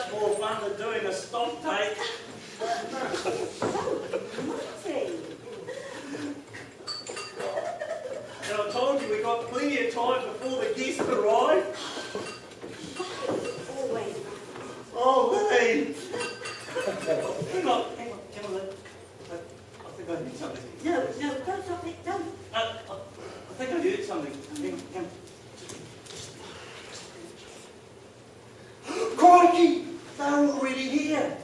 much more fun than doing a stock take. And I told you we got plenty of time before the guests arrive. Always. Oh, Lee! Hang on. Can I think I heard something. No, don't stop it, don't. I think I heard something. Hang on. Crikey! They're already here.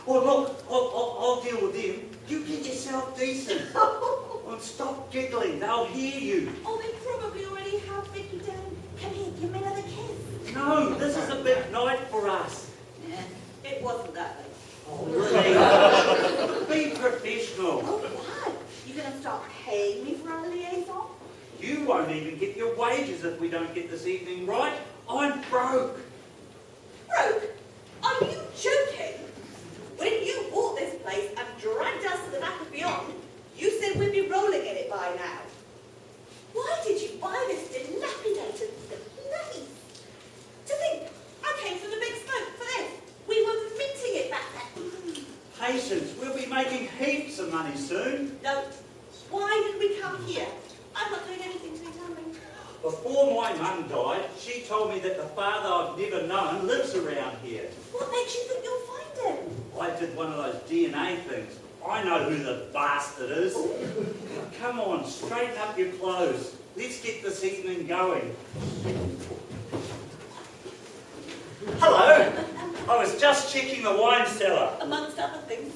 Well, look, I'll deal with them. You get yourself decent. And stop giggling. They'll hear you. Oh, they probably already have, Vicky, darling. Come here, give me another kiss. No, this is a big night for us. Yeah, it wasn't that late. Oh, really? Be professional. Oh, why? You going to start paying me for our liaison? You won't even get your wages if we don't get this evening right. I'm broke. Broke? Are you joking? When you bought this place and dragged us to the back of beyond, you said we'd be rolling in it by now. Why did you buy this dilapidated place? To think, I came from the big smoke for this. We were minting it back then. Patience, we'll be making heaps of money soon. No. Why did we come here? I'm not doing anything to be telling. Before my mum died, she told me that the father I've never known lives around here. What makes you think you'll find him? I did one of those DNA things. I know who the bastard is. Come on, straighten up your clothes. Let's get this evening going. Hello. I was just checking the wine cellar. Amongst other things.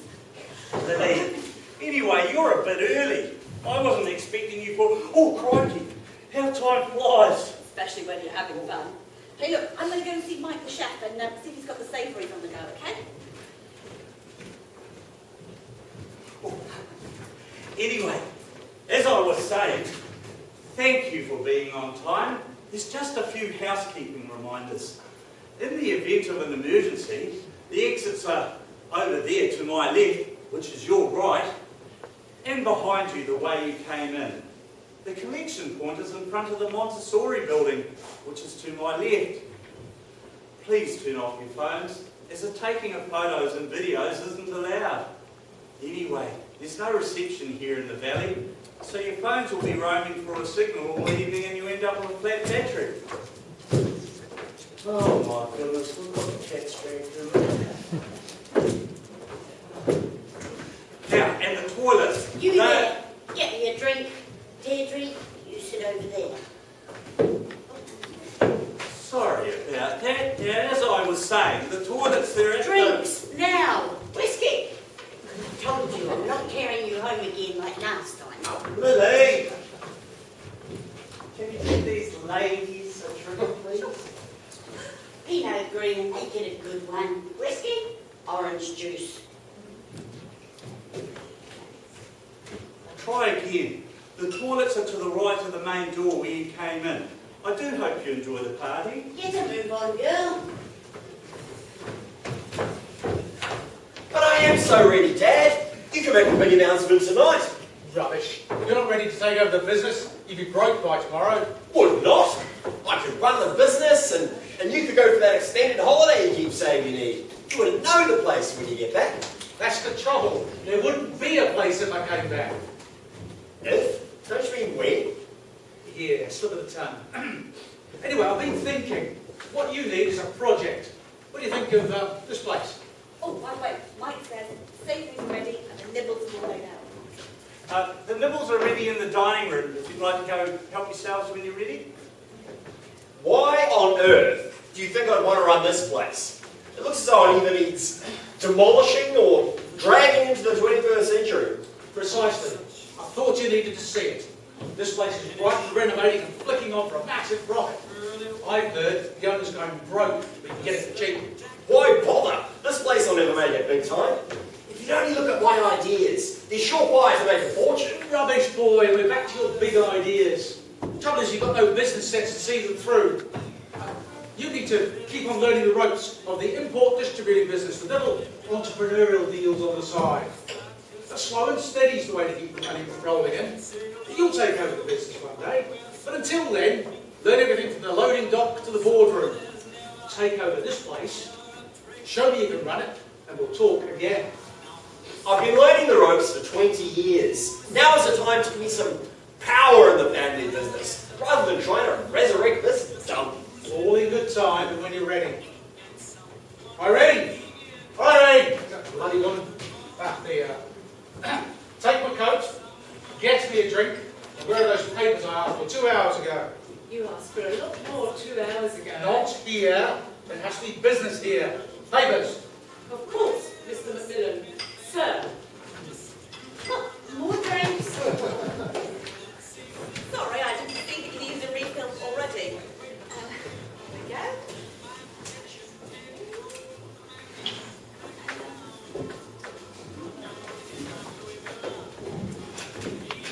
Lily, anyway, you're a bit early. I wasn't expecting you for... Oh, crikey, how time flies. Especially when you're having fun. Hey, look, I'm going to go and see Mike the chef and see if he's got the savouries on the go, okay? Anyway, as I was saying, thank you for being on time. There's just a few housekeeping reminders. In the event of an emergency, the exits are over there to my left, which is your right, and behind you the way you came in. The collection point is in front of the Montessori building, which is to my left. Please turn off your phones, as the taking of photos and videos isn't allowed. Anyway, there's no reception here in the valley, so your phones will be roaming for a signal all evening and you end up with a flat battery. Oh my goodness, we've got the cat scratched. Now, and the toilets. You there, get me a drink. Deirdre, you sit over there. Sorry about that. Yeah, as I was saying, the toilets there at Drinks, now. Whiskey. I told you, I'm not carrying you home again like last time. Oh, Lily! Can you give these ladies a drink, please? Pinot Green, make it a good one. Whiskey, orange juice. Try again. The toilets are to the right of the main door where you came in. I do hope you enjoy the party. Get a move on, girl. But I am so ready, Dad. You can make a big announcement tonight. Rubbish. You're not ready to take over the business. You'd be broke by tomorrow. Would not. I could run the business and you could go for that extended holiday you keep saying you need. You wouldn't know the place when you get back. That's the trouble. There wouldn't be a place if I came back. If? Don't you mean when? Yeah, slip of the tongue. Anyway, I've been thinking, what you need is a project. What do you think of this place? Oh, by the way, Mike says savouries are ready and the nibbles are all laid out. The nibbles are ready in the dining room if you'd like to go help yourselves when you're ready. Why on earth do you think I'd want to run this place? It looks as though it either needs demolishing or dragging into the 21st century. Precisely. I thought you needed to see it. This place is right and renovating and flicking on for a massive profit. I've heard the owner's going broke, but you can get it for cheap. Why bother? This place will never make it big time. If you'd only look at my ideas, they're surefire to make a fortune. Rubbish, boy. We're back to your big ideas. The trouble is you've got no business sense to see them through. You need to keep on learning the ropes of the import distributing business with little entrepreneurial deals on the side. Slow and steady is the way to keep the money rolling in. You'll take over the business one day. But until then, learn everything from the loading dock to the boardroom. Take over this place, Show me you can run it, and we'll talk again. I've been learning the ropes for 20 years. Now is the time to give me some power in the family business, rather than trying to resurrect this dump. All in good time and when you're ready. Irene! Irene! That bloody woman. Back me up. Take my coat, get me a drink, and where are those papers I asked for 2 hours ago? You asked for a lot more 2 hours ago. Not here. There has to be business here. Papers. Of course, Mr. Macmillan. Sir. More drinks. Sorry, I didn't see that you needed a refill already. Here we go.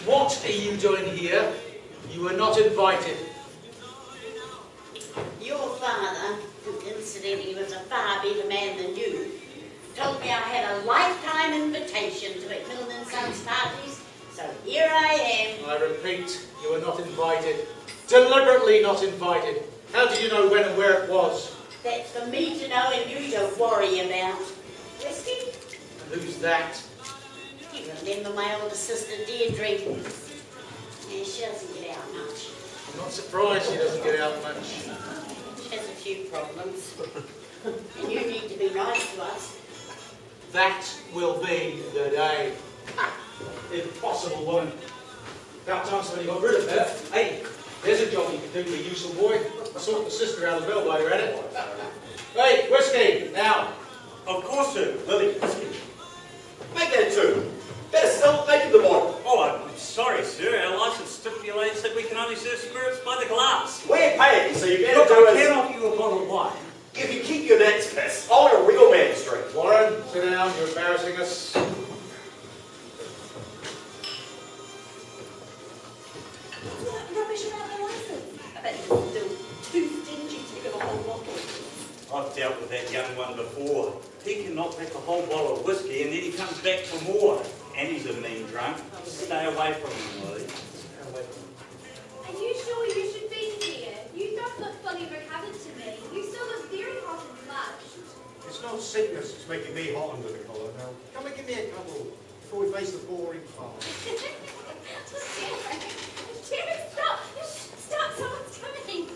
What are you doing here? You were not invited. Your father, who incidentally was a far better man than you, told me I had a lifetime invitation to Macmillan and Sons parties, so here I am. I repeat, you were not invited. Deliberately not invited. How did you know when and where it was? That's for me to know and you to worry about. Whiskey? And who's that? You remember my older sister Deirdre? Yeah, she doesn't get out much. I'm not surprised she doesn't get out much. She has a few problems. And you need to be nice to us. That will be the day. Impossible woman. About time somebody got rid of her. Hey, there's a job you can do for a useful boy. Sort the sister out as well while you're at it. Hey, whiskey, now. Of course, sir. Lily, whiskey. Make that two. Better still, make it the bottle. Oh, I'm sorry, sir. Our license stipulates that we can only serve spirits by the glass. We're paying, so you better Look, do I it. can offer you a bottle of wine. If you keep your nets pissed, I want a real man street. Warren, sit down. You're embarrassing us. What rubbish about the license? I bet you're still too stingy to give a whole bottle. I've dealt with that young one before. He can knock back a whole bottle of whiskey and then he comes back for more. And he's a mean drunk. Stay away from him, Lily. Are you sure you should be here? You don't look fully recovered to me. You still look very hot and flushed. It's not sickness that's making me hot under the collar now. Come and give me a couple before we face the boring farm. Jared, stop! Stop, someone's coming!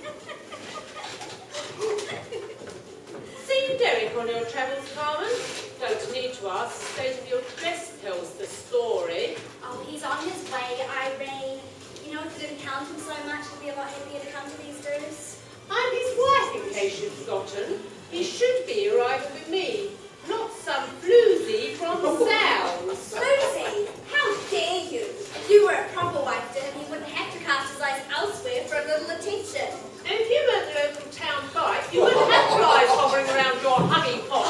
Seen Derek on your travels, Carmen? Don't need to ask. The state of your dress tells the story. Oh, he's on his way, Irene. You know, if you didn't count him so much, he'd be a lot happier to come to these days. I'm his wife, in case you've forgotten. He should be arriving with me, not some floozy from Sal's. Lucy, how dare you? If you were a proper wife to him, he wouldn't have to cast his eyes elsewhere for a little attention. And if you weren't the local town bite, you wouldn't have flies hovering around your huggy pot.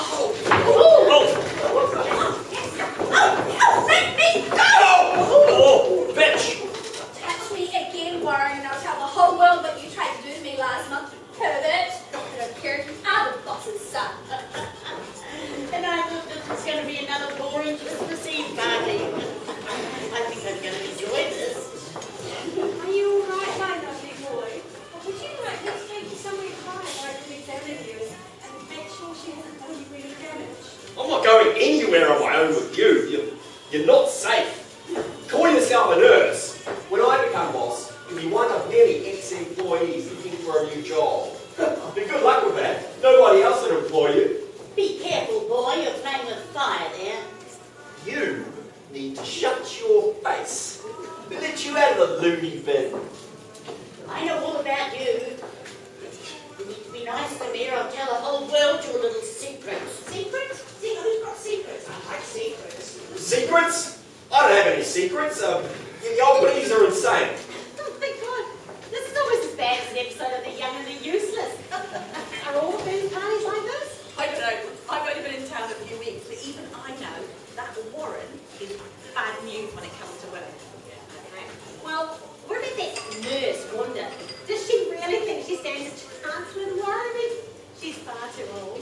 Let me go! Oh, bitch! Touch me again, Warren, and I'll tell the whole world what you tried to do to me last month. Pervert! I don't care if you are the boss's son. And I thought this was going to be another boring Christmas Eve party. I think I'm going to enjoy this. Are you all right, my lovely boy? Or would you like me to take you somewhere quiet where I can examine you and make sure she hasn't done you any damage? I'm not going anywhere on my own with you. You're not safe. Calling yourself a nurse. When I become boss, you'll be one of many ex-employees looking for a new job. But good luck with that. Nobody else will employ you. Be careful, boy. You're playing with fire there. You need to shut your face. Who let you out of the loony bin? I know all about you. You need to be nice to me or I'll tell the whole world your little secrets. Secrets? Who's got secrets? I like secrets. Secrets? I don't have any secrets. The old buddies are insane. Oh my God. This is almost as bad as an episode of The Young and the Useless. Are all food parties like this? I don't know. I've only been in town a few weeks, but even I know that Warren is bad news when it comes to women. Okay. Well, what about that nurse, Wanda? Does she really think she stands a chance with Warren? She's far too old.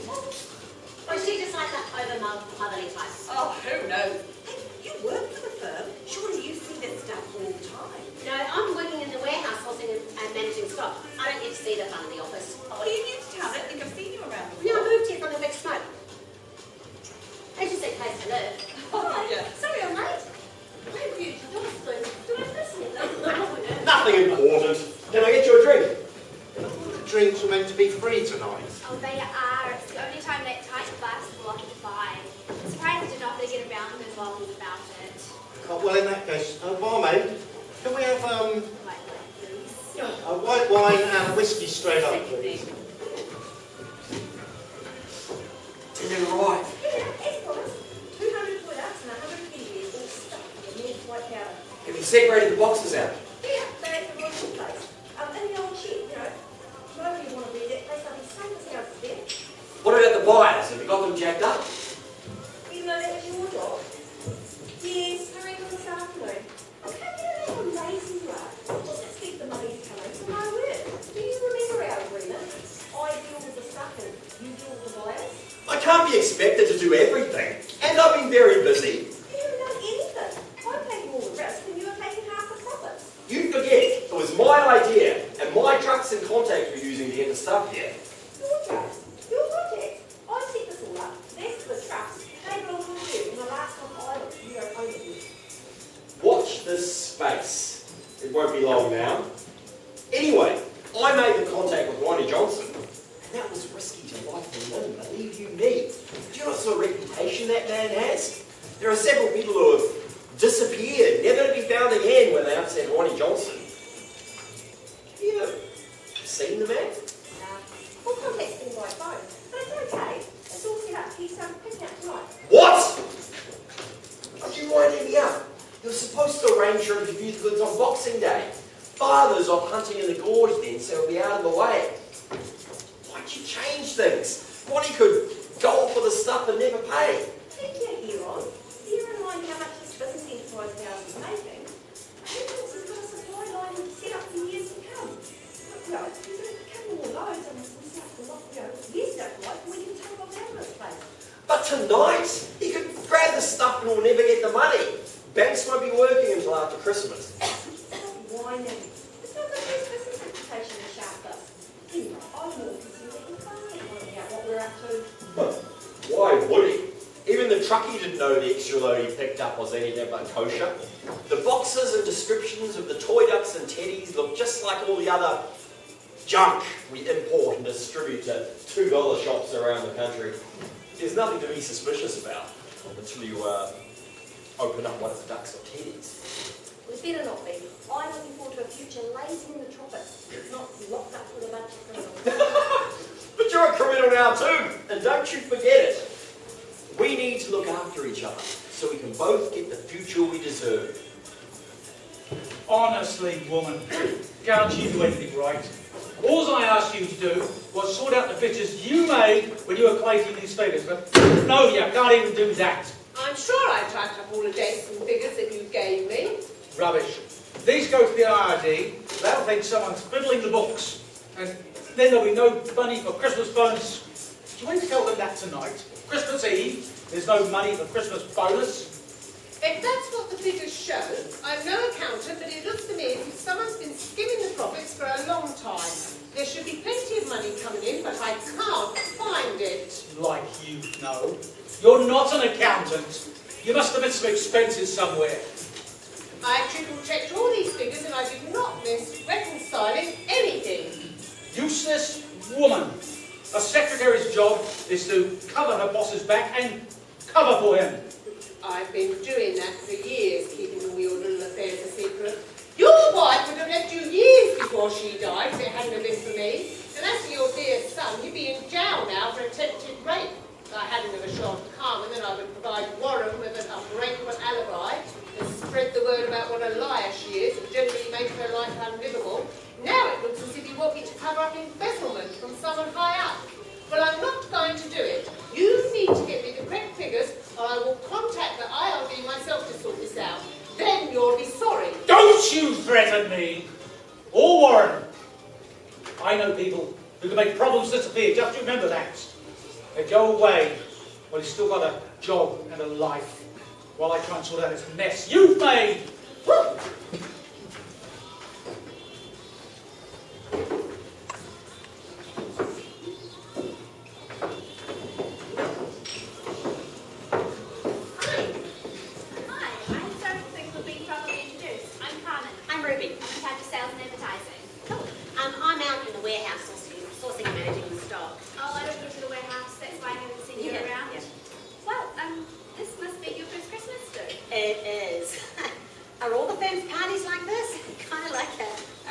Or is she just like that over-motherly type? Oh, who knows? Hey, you work for the firm. Surely you see this stuff all the time. No, I'm working in the warehouse, sourcing and managing stock. I don't get to see the front of the office. Oh, are you new to town? I don't think I've seen you around. No, I moved here from the big smoke. Well, in that case, barmaid, can we have White wine, please. a white wine and a whiskey straight up, please? Is it right? Yeah, it's promised. 200 products and 100 pieces all stuffed with mint white powder. Have you separated the boxes out? Yeah, that's the royal place. And the old shit, you know. Nobody want to read it. They say it's safe as houses there. What about the buyers? Have you got them jacked up? Even though that's your job. Yes, I reckon this afternoon. I can't get how lazy you are. Just expect the money to come in from my word. Do you remember our agreement? I deal with the stuff and you deal with the buyers. I can't be expected to do everything. And I've been very busy. You haven't done anything. I'm taking all the risk and you are taking half the profits. You forget, it was my idea, and my trucks and contacts were using to get the stuff here. Your drugs, your project. I set this all up. That's the trust. They belong to you. And the last time I looked, you don't own it. Watch this space. It won't be long now. Anyway, I made the contact with Ronnie Johnson, and that was risky to life and limb, believe you me. Do you know what sort of reputation that man has? There are several people who have disappeared, never to be found again when they upset Ronnie Johnson. Have you ever seen the man? We'll contact him by phone. But it's okay. It's all set up. He's picking up tonight. What? Are you winding me up? You were supposed to arrange for him to view the goods on Boxing Day. Father's off hunting in the gorge then, so he'll be out of the way. Why'd you change things? Ronnie could go off with the stuff and never pay. Take your ear on. Bear in mind how much this business enterprise of ours is making. Everyone's has got a supply line set up for years to come. You know, there's a couple more loads and we start to lock, years don't like, and we can take off out of this place. But tonight, he could grab the stuff and we'll never get the money. Banks won't be working until after Christmas. Stop whining. It's not good for his business reputation to shout us. Anyway, I'm more concerned that you can't get working out what we're up to. Why would he? Even the truckie didn't know the extra load he picked up was anything but kosher. The boxes and descriptions of the toy ducks and teddies look just like all the other junk we import and distribute to $2 shops around the country. There's nothing to be suspicious about until you open up one of the ducks or teddies. We better not be. I'm looking forward to a future lazy in the tropics, not locked up with a bunch of criminals. But you're a criminal now too, and don't you forget it. We need to look after each other so we can both get the future we deserve. Honestly, woman, can't you do anything right? All I asked you to do was sort out the pictures you made when you were collating these figures, but no, you can't even do that. I'm sure I typed up all the dates and figures that you gave me. Rubbish. These go to the IRD, they'll think someone's fiddling the books, and then there'll be no money for Christmas bonus. Do you want to tell them that tonight? Christmas Eve, there's no money for Christmas bonus. If that's what the figures show, I'm no accountant, but it looks to me as if someone's been skimming the profits for a long time. There should be plenty of money coming in, but I can't find it. Like you know. You're not an accountant. You must have missed some expenses somewhere. I triple-checked all these figures and I did not miss reconciling anything. Useless woman. A secretary's job is to cover her boss's back and cover for him. I've been doing that for years, keeping all your little affairs a secret. Your wife would have left you years before she died if it hadn't have been for me. And as for your dear son, he'd be in jail now for attempted rape. If I hadn't have assured Carmen that I would provide Warren with an unbreakable alibi and spread the word about what a liar she is and generally make her life unlivable. Now it looks as if you want me to cover up embezzlement from someone high up. Well, I'm not going to do it. You need to get me the correct figures or I will contact the IRB myself to sort this out. Then you'll be sorry. Don't you threaten me! Or Warren. I know people who can make problems disappear. Just remember that. They go away while he's still got a job and a life, while I try and sort out this mess you've made. I'm out in the warehouse sourcing and managing the stock. Oh, I don't go to the warehouse, that's why I haven't seen you around. Yeah. Well, this must be your first Christmas, though. It is. Ben's parties like this? Kind of like a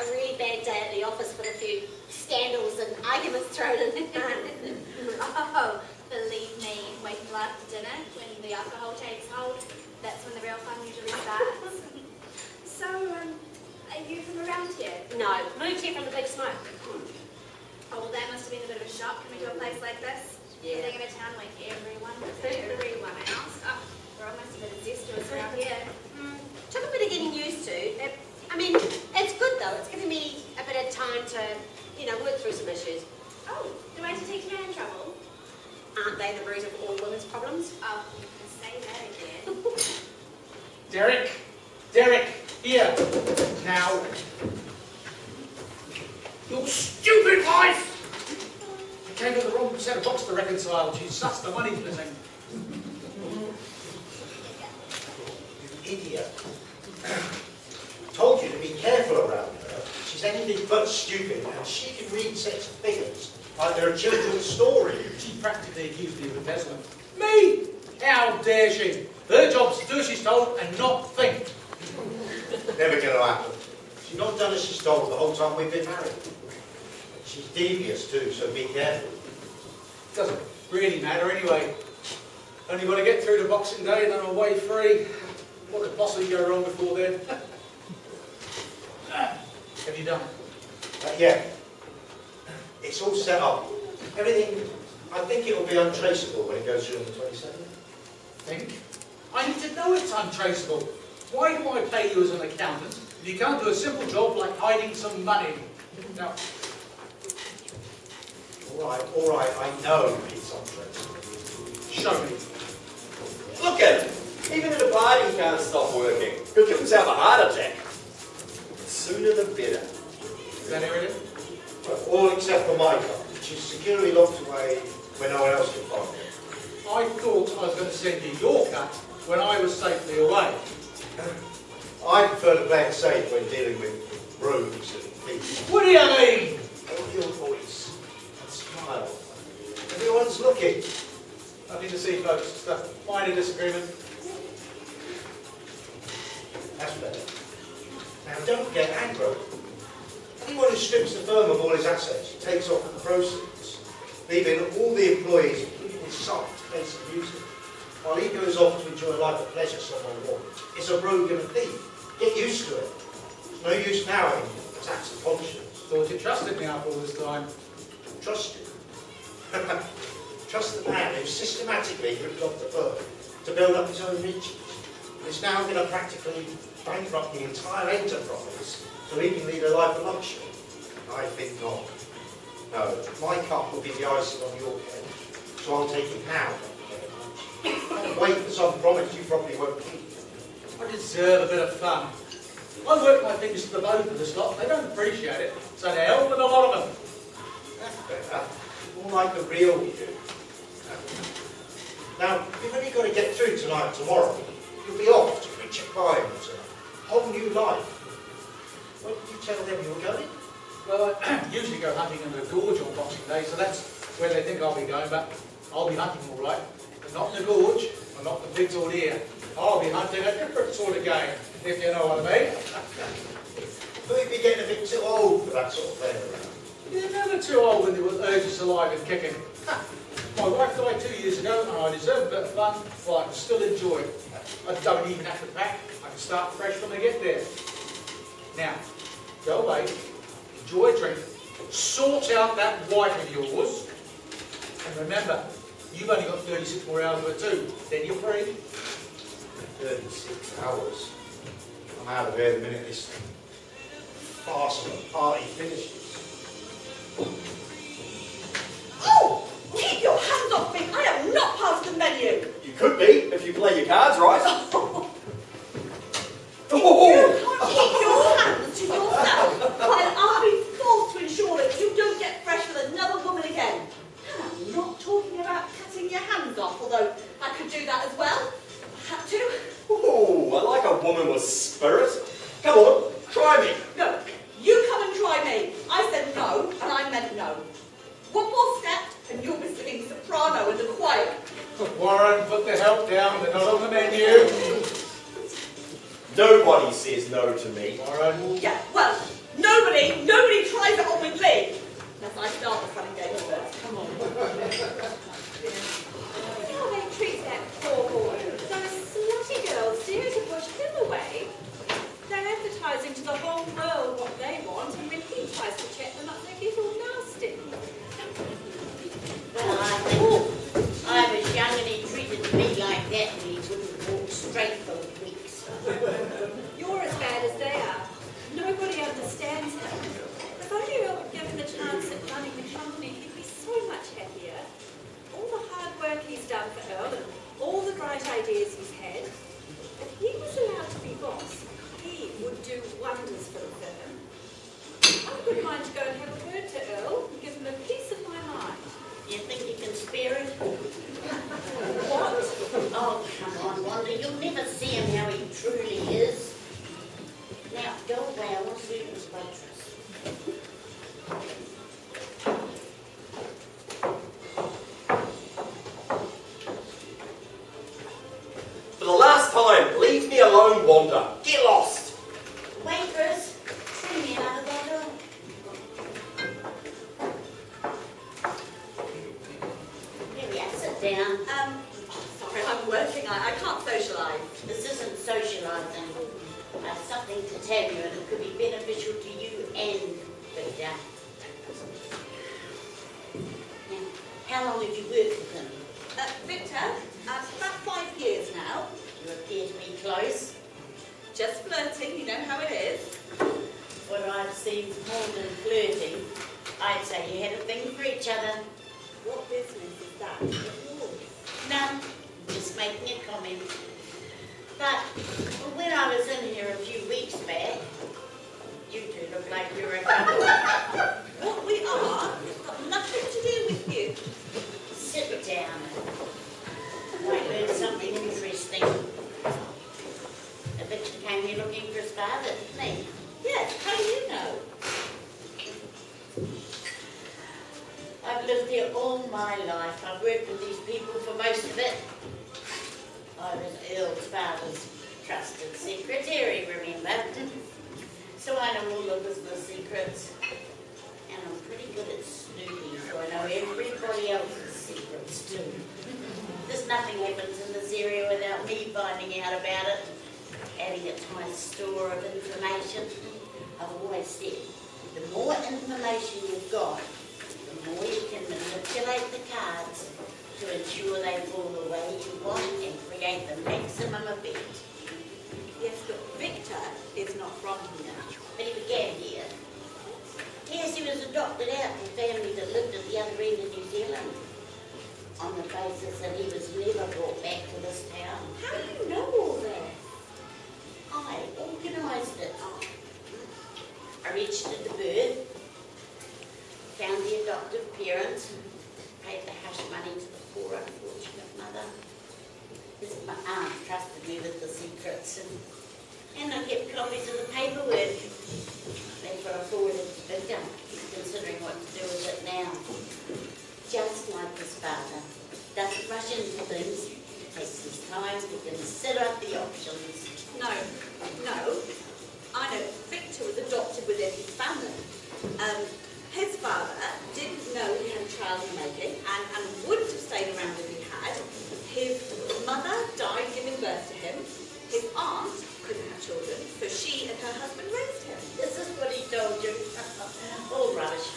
really bad day at the office with a few scandals and arguments thrown in. Oh, believe me, waiting till after dinner, when the alcohol takes hold, that's when the real fun usually starts. So, are you from around here? No, moved here from the big smoke. Oh, well, that must have been a bit of a shock coming to a place like this. Yeah. Living in a town where everyone else. Oh, we're almost a bit incestuous around here. Took a bit of getting used to. I mean, it's good though. It's given me a bit of time to, work through some issues. Oh, do I have to take care in trouble? Aren't they the root of all women's problems? Oh, you can say that again. Derek, here, now. You stupid wife! I came with the wrong set of books to reconcile. She's sussed the money's missing. You idiot. Told you to be careful around her. She's anything but stupid, and she can read sets of figures like they're a children's story. She practically accused me of embezzlement. Me? How dare she? Her job's to do as she's told and not think. Never gonna happen. She's not done as she's told the whole time we've been married. She's devious too, so be careful. Doesn't really matter anyway. Only got to get through to Boxing Day and I'm away free. What could possibly go wrong before then? Have you done? Yeah. It's all set up. Everything, I think it will be untraceable when it goes through on the 27th. Think? I need to know it's untraceable. Why do I pay you as an accountant if you can't do a simple job like hiding some money? Now, All right, I know it's untraceable. show me. Look at him. Even at a party he can't stop working. He'll give himself a heart attack. The sooner the better. Is that everything? All except for my car, which is securely locked away where no one else can find it. I thought I was going to send you your cut when I was safely away. I prefer to play it safe when dealing with rogues and thieves. What do you mean? Hold your voice and smile. Everyone's looking. Nothing to see, folks. Just a minor disagreement. That's better. Now don't get angry. Anyone who strips the firm of all his assets takes off the proceeds, leaving all the employees with sight to face the music, while he goes off to enjoy a life of pleasure someone wants. It's a rogue and a thief. Get used to it. There's no use now in tax and conscience. Thought you trusted me after all this time. Trust you. Trust the man who systematically ripped off the firm to build up his own riches. And is now going to practically bankrupt the entire enterprise so he can lead a life of luxury. I think not. No, my cup will be the icing on your cake, so I'll take it now. Don't wait for some promise you probably won't keep. I deserve a bit of fun. I work my fingers to the bone for this lot. They don't appreciate it, so to hell with a lot of them. That's better. More like the real you. Now, you've only got to get through tonight and tomorrow. You'll be off to richer climes and a whole new life. When did you tell them you were going? Well, I usually go hunting in the gorge on Boxing Day, so that's where they think I'll be going, but I'll be hunting all right. But not in the gorge, and not the pigs or deer. I'll be hunting a different sort of game, if you know what I mean. But you'd be getting a bit too old for that sort of thing. You're never too old when the urge is alive and kicking. My wife died 2 years ago, and I deserve a bit of fun, while I can still enjoy it. I don't even have to pack. I can start fresh when I get there. Now, go away, enjoy a drink, sort out that wife of yours, and remember, you've only got 36 more hours of it too. Then you're free. 36 hours. I'm out of here the minute this farce of a party finishes. Oh! Keep your hands off me! I am not past the menu! You could be, if you play your cards right. You can't keep your hands to yourself, while I'll be forced to ensure that you don't get fresh with another woman again. And I'm not talking about cutting your hands off, although I could do that as well. I had to. Ooh, I like a woman with spirit. Come on, try me. No, you come and try me. I said no, and I meant no. One more step, and you'll be singing soprano in the choir. Warren, put the help down. They're not on the menu. Nobody says no to me. Warren. Yeah, well, nobody tries it on with Lee. Unless I start the fun and games first. Come on. How they treat that poor boy. Those slutty girls dare to push him away. They're advertising to the whole world what they want, and when he tries to check them up, they get all nasty. Well, I think I was young and he treated me like that and he wouldn't walk straight for weeks. You're as bad as they are. Nobody understands him. If only Earl were given the chance at running the company, he'd be so much happier. All the hard work he's done for Earl and all the bright ideas he's had, if he was allowed to be boss, he would do wonders for the firm. I wouldn't mind to go and have a word to Earl and give him a piece of my mind. You think you can spare him? What? Oh, come on, Wanda. You'll never see him how he truly is. Now, go away. I want to see this waitress. For the last time, leave me alone, Wanda. Get lost. Waitress, bring me another bottle. Here we are. Sit down. Sorry, I'm working. I can't socialise. This isn't socialising. I have something to tell you and it could be beneficial to you and Victor. Now, how long have you worked with him? Victor, about 5 years now. You appear to be close. Just flirting, you know how it is. What I've seen more than flirting, I'd say you had a thing for each other. What business is that? None. Just making a comment. But when I was in here a few weeks back, you two look like you were a couple. What we are, it's got nothing to do with you. Sit down. I learned something interesting. Fletcher came here looking for his father, didn't he? Yes, how do you know? I've lived here all my life. I've worked with these people for most of it. I was Earl's father's trusted secretary, remember? So I know all the business secrets. And I'm pretty good at snooping, so I know everybody else's secrets too. There's nothing happens in this area without me finding out about it, adding it to my store of information. I've always said, the more information you've got, the more you can manipulate the cards to ensure they fall the way you want and create the maximum effect. Yes, but Victor is not from here. But he began here. Yes, he was adopted out from a family that lived at the other end of New Zealand on the basis that he was never brought back to this town. How do you know all that? I organised it. I registered the birth, found the adoptive parents, paid the hush money to the poor unfortunate mother. My aunt trusted me with the secrets and I kept copies of the paperwork. That's what I forwarded to Victor. He's considering what to do with it now. Just like his father. Doesn't rush into things. Takes his time to consider the options. No. I know Victor was adopted within his family. His father didn't know he had a child in the making and wouldn't have stayed around if he had. His mother died giving birth to him. His aunt couldn't have children, so she and her husband raised him. This is what he told you. All rubbish.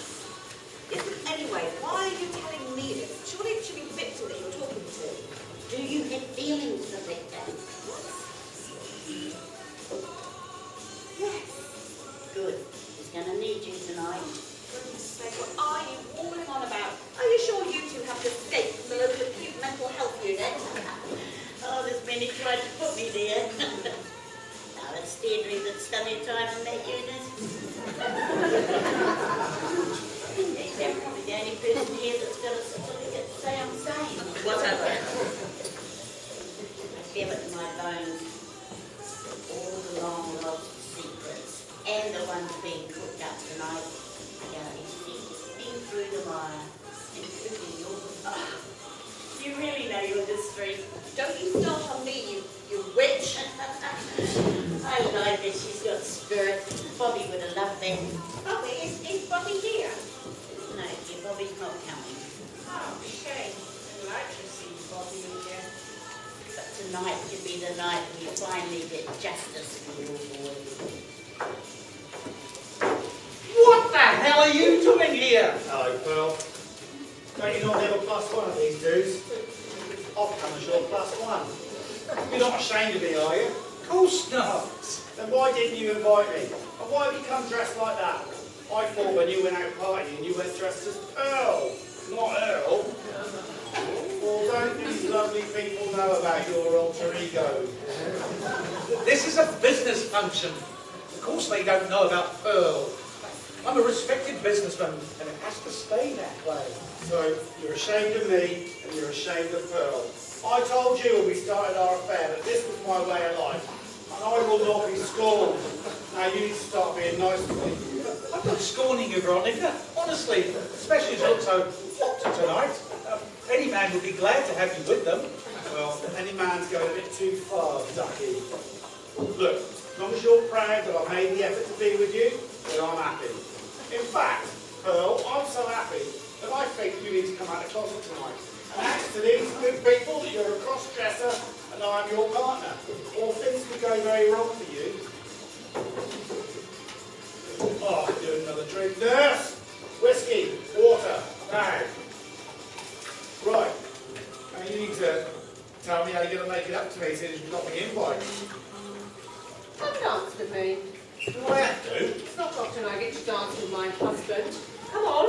Anyway, why are you telling me this? Surely it should be Victor that you're talking to. Do you have feelings for Victor? Yes. Good. He's going to need you tonight. Goodness sake, what are you warning on about? Are you sure you two have to escape from the local acute mental health unit? Oh, there's many tried to put me there. Now it's Deirdre that's done your time in that unit. Yes, I'm probably the only person here that's got a certificate to say I'm sane. Whatever. I feel it in my bones. All the long lost secrets and the ones being cooked up tonight are going to be through the mire, including yours. You really know your industry. Don't you start on me, you witch. I like that she's got spirit. Bobby would have loved that. Bobby, is Bobby here? No, dear, Bobby's not coming. Oh, shame. I'd like to see Bobby again. But tonight could be the night we finally get justice for your boy. What the hell are you doing here? Hello, Pearl. Don't you not have a +1 of these dudes? I've come as your +1. You're not ashamed of me, are you? Of course not. Then why didn't you invite me? And why have you come dressed like that? I thought when you went out partying, you went dressed as Pearl, not Earl. Well, don't these lovely people know about your alter ego? This is a business function. Of course they don't know about Pearl. I'm a respected businessman, and it has to stay that way. So, you're ashamed of me, and you're ashamed of Pearl. I told you when we started our affair that this was my way of life, and I will not be scorned. Now you need to start being nice to me. I'm not scorning you, Veronica. Honestly, especially as you look so hot tonight. Any man would be glad to have you with them. Well, any man's going a bit too far, Ducky. Look, as long as you're proud that I made the effort to be with you, then I'm happy. In fact, Pearl, I'm so happy that I think you need to come out of the closet tonight. And ask to these good people that you're a cross-dresser and I'm your partner. Or things could go very wrong for you. Oh, do another drink. Nurse! Whiskey, water, bag. Right. Now you need to tell me how you're going to make it up to me since you've got me invite. Come dance with me. Do I have to? It's not often I get to dance with my husband. Come on.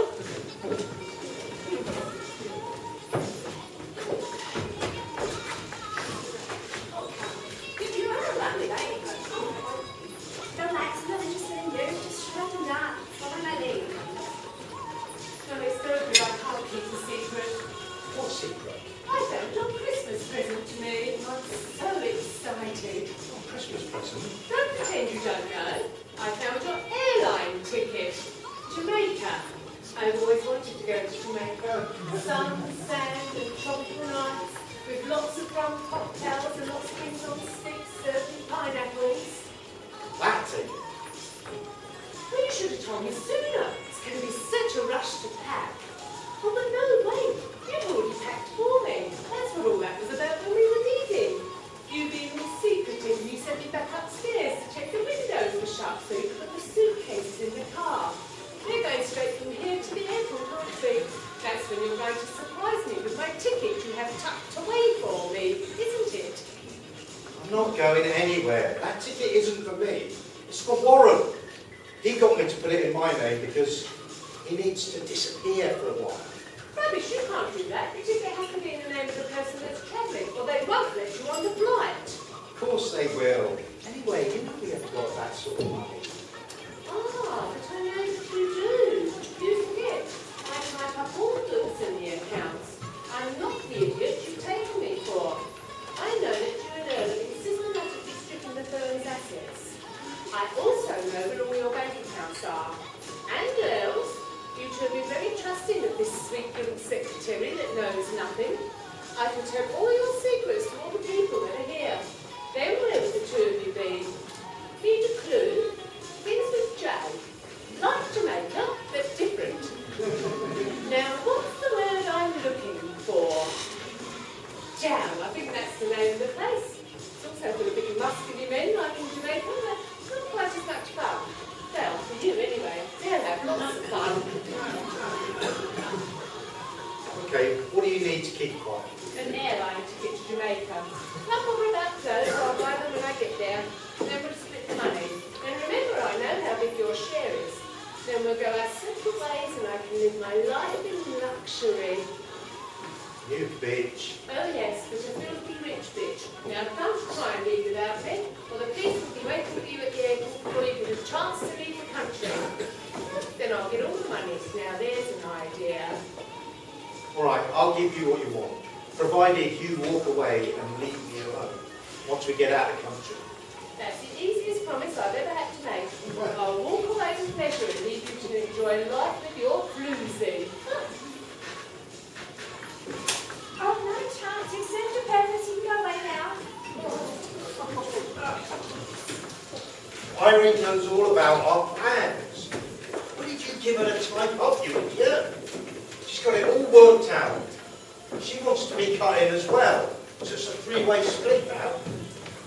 You are a lovely lady. Don't like to know interested in you. Just shut up and dance. Follow my lead. No, it's no good. I can't keep the secret. What secret? I found your Christmas present to me. I'm so excited. Oh, Christmas present? Don't pretend you don't know. I found your airline ticket. Jamaica. I've always wanted to go to Jamaica. Sun, sand and tropical nights with lots of rum cocktails and lots of things on sticks served with pineapples. That ticket? Well, you should have told me sooner. It's going to be such a rush to pack. Oh, but no, wait. You've already packed for me. That's what all that was about when we were leaving. You being all secretive and you sent me back upstairs to check the windows were shut so you could put the suitcases in the car. We're going straight from here to the airport, aren't we? That's when you're going to surprise me with my ticket you have tucked away for me, isn't it? I'm not going anywhere. That ticket isn't for me. It's for Warren. He got me to put it in my name because he needs to disappear for a while. Rubbish, you can't do that. Your ticket has to be in the name of the person that's travelling, or they won't let you on the flight. Of course they will. Anyway, you know we haven't got that sort of money. Ah, but I know that you do. You forget. I type up all the books in the accounts. I'm not the idiot you've taken me for. I know that you and Earl have been systematically stripping the firm's assets. I also know where all your bank accounts are. And Earl's. You two have been very trusting of this sweet little secretary that knows nothing. I can tell all your secrets to all the people that are here. Then where would the two of you be? Need a clue? Things with J. Like Jamaica, but different. Now, what's the word I'm looking for? Jam, I think that's the name of the place. It's also full of big muscular men like in Jamaica, but not quite as much fun. Well, for you anyway. They'll have lots of fun. Okay, what do you need to keep quiet? An airline ticket to Jamaica. Not bother about those, I'll buy them when I get there. Then we'll split the money. And remember, I know how big your share is. Then we'll go our separate ways and I can live my life in luxury. You bitch. Oh yes, but a filthy rich bitch. Now don't try and leave without me, or the police will be waiting for you at the airport before you get a chance to leave the country. Then I'll get all the money. Now there's an idea. All right, I'll give you what you want, provided you walk away and leave me alone once we get out of the country. That's the easiest promise I've ever had to make. I'll walk away with pleasure and leave you to enjoy life with your floozy. Oh, no chance. It's Irene knows all about our plans. What did you give her to type up, you idiot? She's got it all worked out. She wants to be cut in as well. So it's a three-way split now.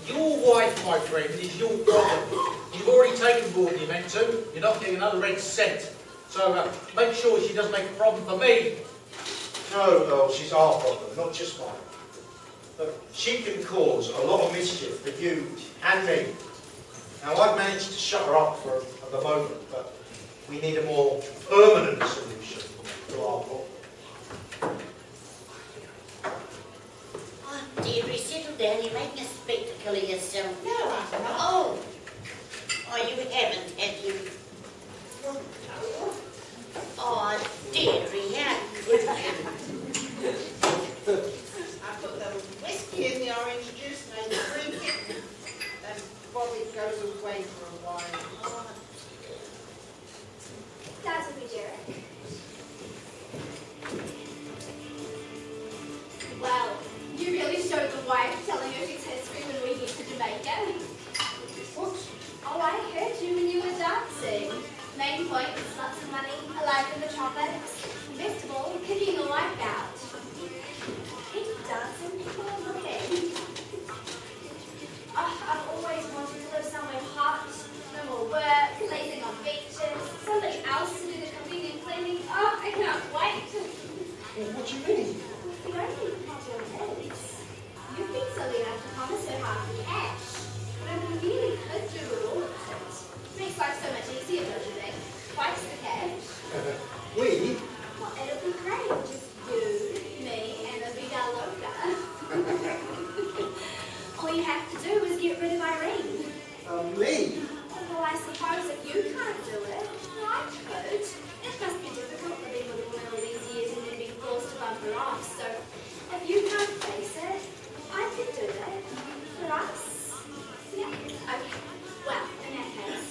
Your wife, my friend, is your problem. You've already taken more than you meant to. You're not getting another red cent. So make sure she doesn't make a problem for me. No, Earl, she's our problem, not just mine. But she can cause a lot of mischief for you and me. Now, I've managed to shut her up for the moment, but we need a more permanent solution to our problem. Oh, Deirdre, settle down. You're making a spectacle of yourself. No, I'm not. Oh, you haven't, have you? Oh, Deirdre, how could you? I put the whiskey in the orange juice and I drink it, and Bobby goes away for a while. That'll be Derek. Well, you really showed the wife telling her she's history when we get to Jamaica. What? Oh, I heard you when you were dancing. Main point is lots of money, alive in the tropics. Best of all, kicking the wife out. Keep dancing, people are looking. I've always wanted to live somewhere hot, no more work, lazing on beaches, somebody else to do the cooking and cleaning. Oh, I can't wait. Well, what do you mean? The only problem is, you've been silly enough to promise her half the cash. But we really could do with all of it. Makes life so much easier, don't you think? Twice the cash. We? Well, it'll be great. Just you, me, and the Vida Loca. All you have to do is get rid of Irene. Me? Well, I suppose if you can't do it, I could. It must be difficult living with a woman all these years and then being forced to bump her off. So, if you can't face it, I could do it. For us. Yeah. Okay. Well, in that case,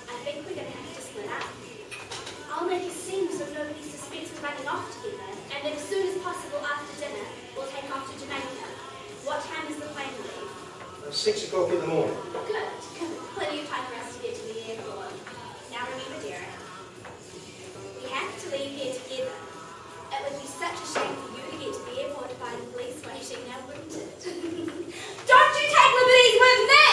I think we're going to have to split up. I'll make a scene so nobody suspects we're running off together. And then as soon as possible after dinner, we'll take off to Jamaica. What time is the plane leave? 6 o'clock in the morning. Good. Plenty of time for us to get to the airport. Now remember, Derek, we have to leave here together. It would be such a shame for you to get to the airport to find the police waiting now, wouldn't it? Don't you take liberties with me!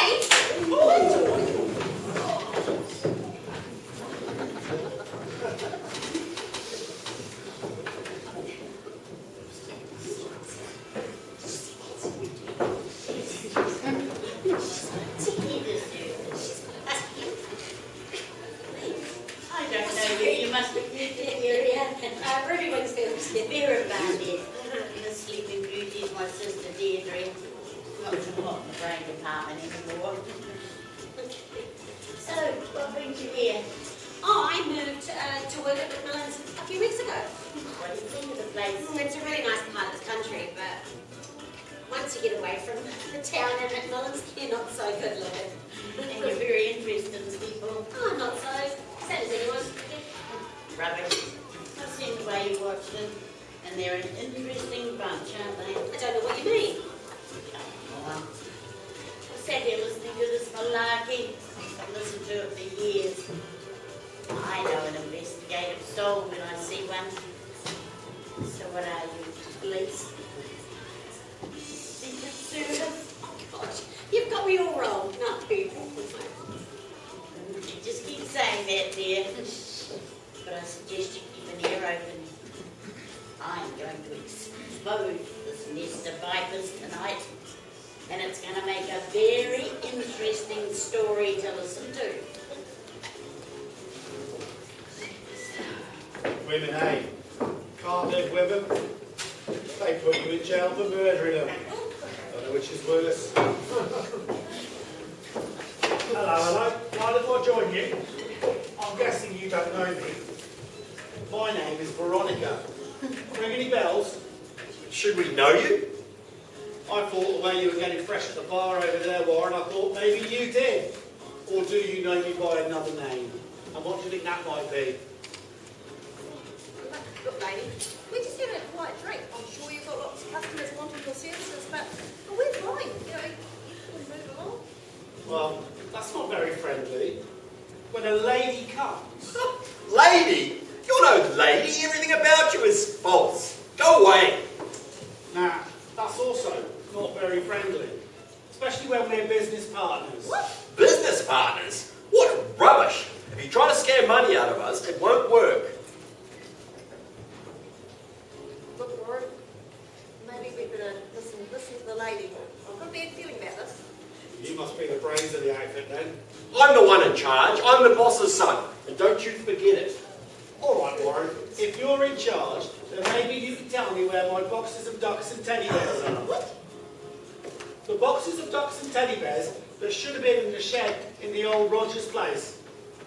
I don't know you. You must have moved to the area. Everyone's Bear about it. The Sleeping Beauty is my sister Deirdre. Not so hot in the brain department anymore. So, what brings you here? Oh, I moved to work at McMillan's a few weeks ago. What do you think of the place? It's a really nice part of the country, but once you get away from the town and McMillan's, you're not so good looking. And you're very interested in people. Oh, not so. Same as anyone. Rubbish. I've seen the way you watch them, and they're an interesting bunch, aren't they? I don't know what you mean. Well, I've sat here listening to this malarkey. I've listened to it for years. I know an investigative soul when I see one. So what are you, police? Secret Service? Oh, gosh. You've got me all wrong. No. You just keep saying that, dear. But I suggest you keep an ear open. I'm going to expose this nest of vipers tonight, and it's going to make a very interesting story to listen to. Women, hey. Can't live with them. They put you in jail for murdering them. Don't know which is worse. Hello. Why did I join you? I'm guessing you don't know me. My name is Veronica. Ring any bells? Should we know you? I thought the way you were getting fresh at the bar over there, Warren, I thought maybe you did. Or do you know me by another name? And what do you think that might be? Look, lady, we just had a quiet drink. I'm sure you've got lots of customers wanting your services, but we're fine. You know, we move along. Well, that's not not very friendly. When a lady comes. Lady? You're no lady. Everything about you is false. Go away. Nah, that's also not very friendly. Especially when we're business partners. What? Business partners? What rubbish. If you try to scare money out of us, it won't work. Look, Warren, maybe we could listen to the lady. I've got a bad feeling about this. You must be the brains of the outfit then. I'm the one in charge. I'm the boss's son. And don't you forget it. All right, Warren. If you're in charge, then maybe you can tell me where my boxes of ducks and teddy bears are. What? The boxes of ducks and teddy bears that should have been in the shed in the old Rogers place.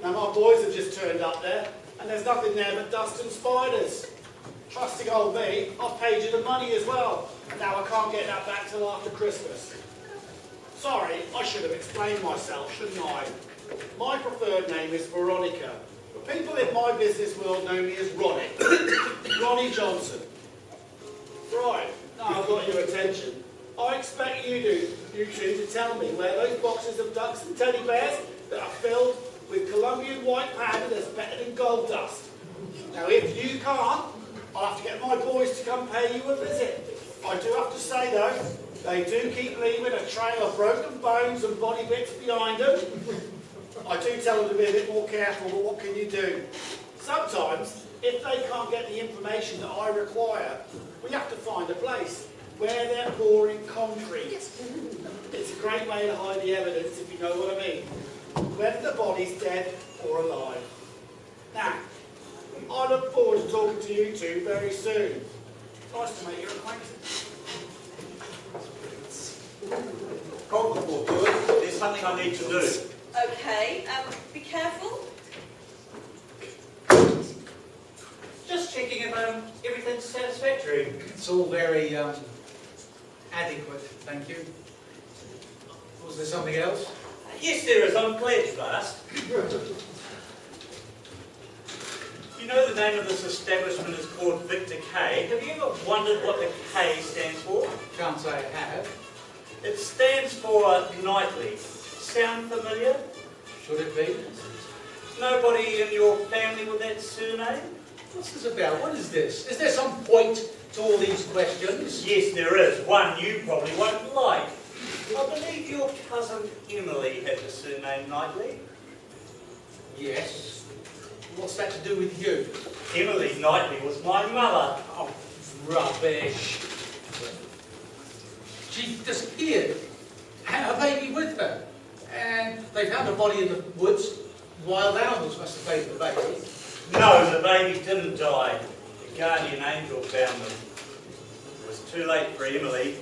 Now my boys have just turned up there, and there's nothing there but dust and spiders. Trusting old me, I've paid you the money as well, and now I can't get that back till after Christmas. Sorry, I should have explained myself, shouldn't I? My preferred name is Veronica, but people in my business world know me as Ronnie. Ronnie Johnson. Right, now I've got your attention. I expect you two to tell me where those boxes of ducks and teddy bears that are filled with Colombian white powder that's better than gold dust. Now, if you can't, I'll have to get my boys to come pay you a visit. I do have to say, though, they do keep leaving a trail of broken bones and body bits behind them. I do tell them to be a bit more careful, but what can you do? Sometimes, if they can't get the information that I require, we have to find a place where they're pouring concrete. It's a great way to hide the evidence, if you know what I mean. Whether the body's dead or alive. Now, I look forward to talking to you two very soon. Nice to make your acquaintance. Call before good. There's something I need to do. Okay, be careful. Just checking if everything's satisfactory. It's all very adequate, thank you. Was there something else? Yes, there is. I'm glad you asked. You know the name of this establishment is called Victor K. Have you ever wondered what the K stands for? Can't say I have. It stands for Knightley. Sound familiar? Should it be? Nobody in your family with that surname? What's this about? What is this? Is there some point to all these questions? Yes, there is. One you probably won't like. I believe your cousin Emily had the surname Knightley. Yes. What's that to do with you? Emily Knightley was my mother. Oh, rubbish. She disappeared. And her baby with her. And they found her body in the woods. Wild animals must have taken the baby. No, the baby didn't die. The guardian angel found them. It was too late for Emily,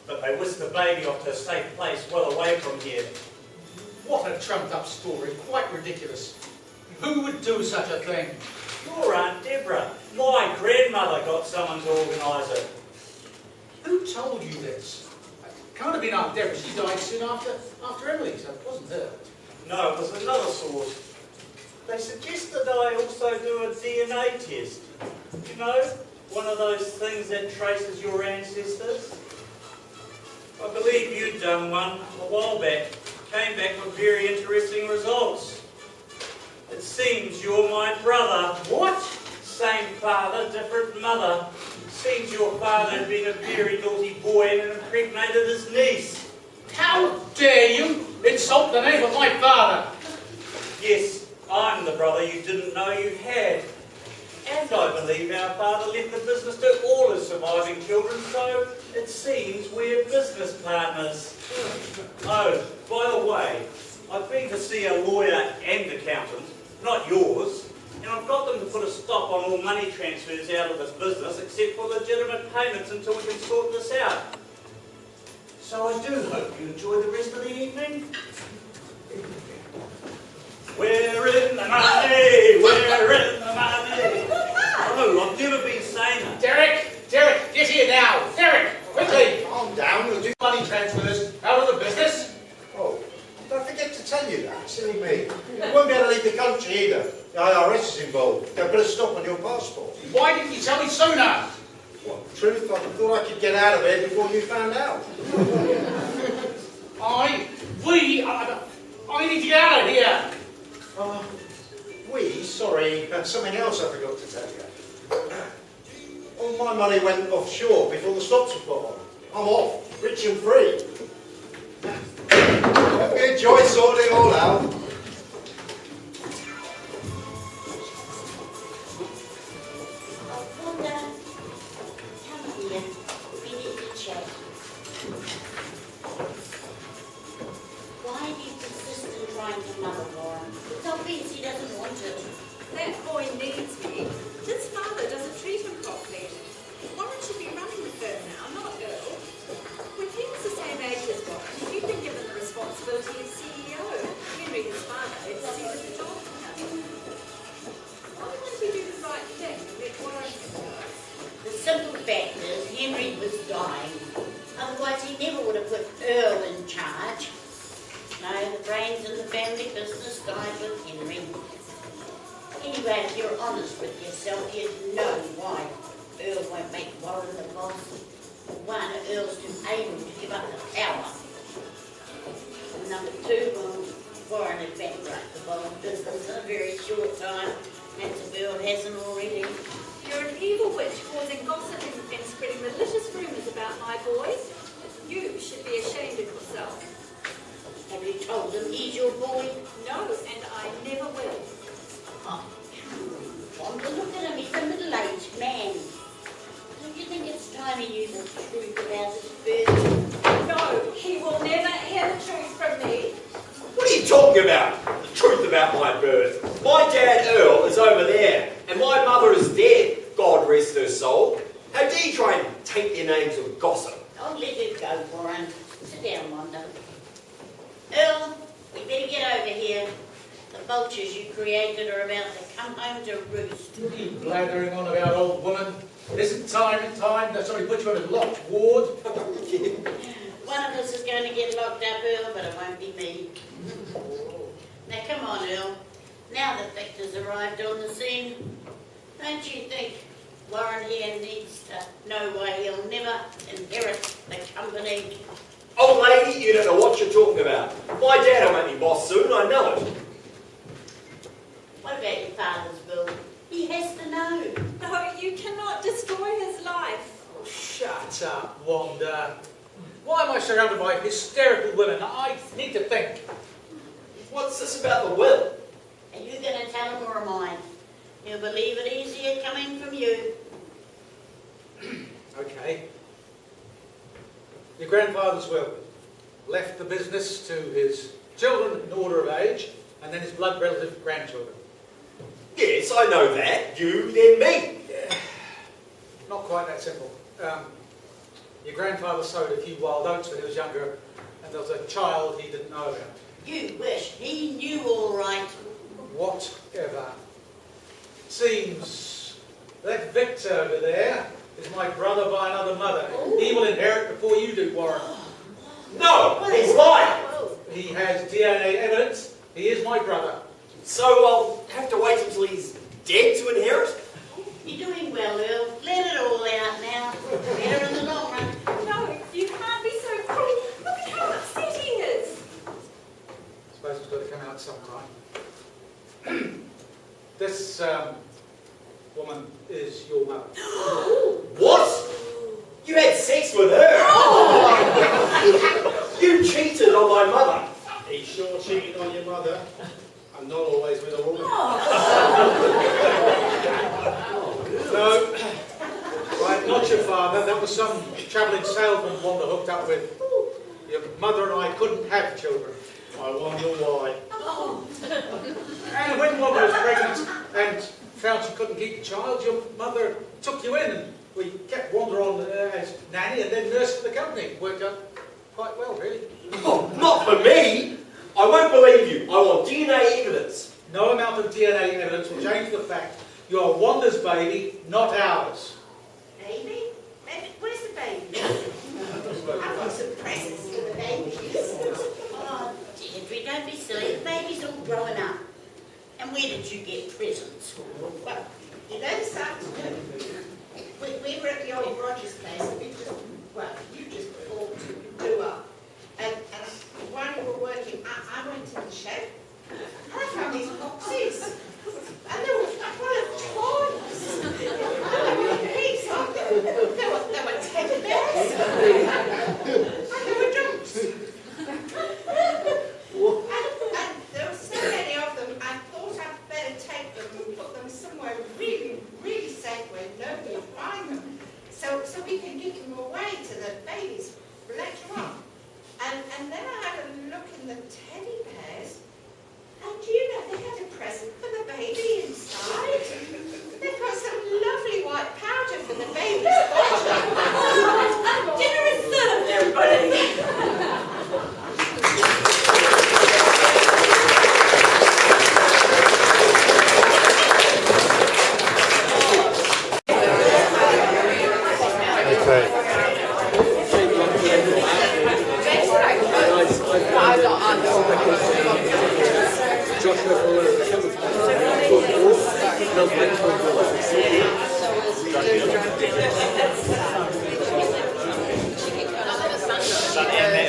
but they whisked the baby off to a safe place well away from here. What a trumped-up story. Quite ridiculous. Who would do such a thing? Your Aunt Deborah. My grandmother got someone to organise it. Who told you this? It can't have been Aunt Deborah. She died soon after Emily, so it wasn't her. No, it was another source. They suggested I also do a DNA test. You know, one of those things that traces your ancestors. I believe you'd done one a while back. Came back with very interesting results. It seems you're my brother. What? Same father, different mother. Seems your father had been a very naughty boy and impregnated his niece. How dare you insult the name of my father? Yes, I'm the brother you didn't know you had. And I believe our father left the business to all his surviving children, so it seems we're business partners. Oh, by the way, I've been to see a lawyer and accountant, not yours, and I've got them to put a stop on all money transfers out of this business except for legitimate payments until we can sort this out. So I do hope you enjoy the rest of the evening. We're in the money! We're in the money! Oh, I've never been saner. Derek, get here now. Derek, quickly. Calm down, we'll do... Money transfers out of the business. Oh, don't forget to tell you that, silly me. You won't be able to leave the country either. The IRS is involved. They'll put a stop on your passport. Why didn't you tell me sooner? Well, truth, I thought I could get out of here before you found out. I I need to get out of here. Sorry, something else I forgot to tell you. All my money went offshore before the stops were put on. I'm off, rich and free. Hope you enjoy sorting it all out. I wonder, come here, we need to chat. Why do you persist in trying to mother Warren? It's obvious he doesn't want to. That boy needs me. His father doesn't treat him properly. Warren should be running the firm now, not Earl. When he was the same age as Warren, he'd been given the responsibility of CEO. Henry, his father, had ceded the job to him. Why wouldn't he do the right thing and let Warren go? The simple fact is Henry was dying. Otherwise he never would have put Earl in charge. No, the brains in the family business died with Henry. Anyway, if you're honest with yourself, you'd know why Earl won't make Warren the boss. One, Earl's too able to give up the power. And number two, Warren had bankrupted the whole business in a very short time, and if Earl hasn't already. You're an evil witch causing gossip and spreading malicious rumours about my boy. You should be ashamed of yourself. Have you told him he's your boy? No, and I never will. Oh, Wanda, look at him, he's a middle-aged man. Don't you think it's time he knew the truth about his birth? No, he will never hear the truth from me. What are you talking about? The truth about my birth. My dad Earl is over there, and my mother is dead. God rest her soul. How dare you try and take their names with gossip? I'll let you go, Warren. Sit down, Wanda. Earl, we better get over here. The vultures you created are about to come home to roost. What are you blathering on about, old woman? Isn't time in time that somebody put you in a locked ward? One of us is going to get locked up, Earl, but it won't be me. Now come on, Earl. Now that Victor's arrived on the scene, don't you think Warren here needs to know why he'll never inherit the company? Old lady, you don't know what you're talking about. My dad will make me boss soon, I know it. What about your father's will? He has to know. No, you cannot destroy his life. Oh, shut up, Wanda. Why am I surrounded by hysterical women? I need to think. What's this about the will? Are you going to tell him or am I? He'll believe it easier coming from you. Okay. Your grandfather's will left the business to his children in order of age, and then his blood relative grandchildren. Yes, I know that. You, then me. Yeah. Not quite that simple. Your grandfather sowed a few wild oats when he was younger, and there was a child he didn't know about. You wish he knew all right. Whatever. Seems that Victor over there is my brother by another mother. He will inherit before you do, Warren. No, he's lying. He has DNA evidence. He is my brother. So I'll have to wait until he's dead to inherit? You're doing well, Earl. Let it all out now. Better in the long run. No, you can't be so cruel. Look at how upset he is. I suppose it's got to come out sometime. This woman is your mother. What? You had sex with her? You cheated on my mother. He sure cheated on your mother, and not always with a woman. No, right, not your father. That was some travelling salesman Wanda hooked up with. Your mother and I couldn't have children. I wonder why. And when Wanda was pregnant and found she couldn't keep the child, your mother took you in, and we kept Wanda on as nanny and then nurse for the company. Worked out quite well, really. Oh, not for me. I won't believe you. I want DNA evidence. No amount of DNA evidence will change the fact you are Wanda's baby, not ours. Baby? Where's the baby? I've got some presents for the babies. Oh, Deirdre, don't be silly. The baby's all growing up. And where did you get presents? Well, you know, this afternoon, we were at the old Rogers place, and you just bought two up. And while you were working, I went in the shed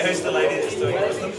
who's the lady that's doing it with them?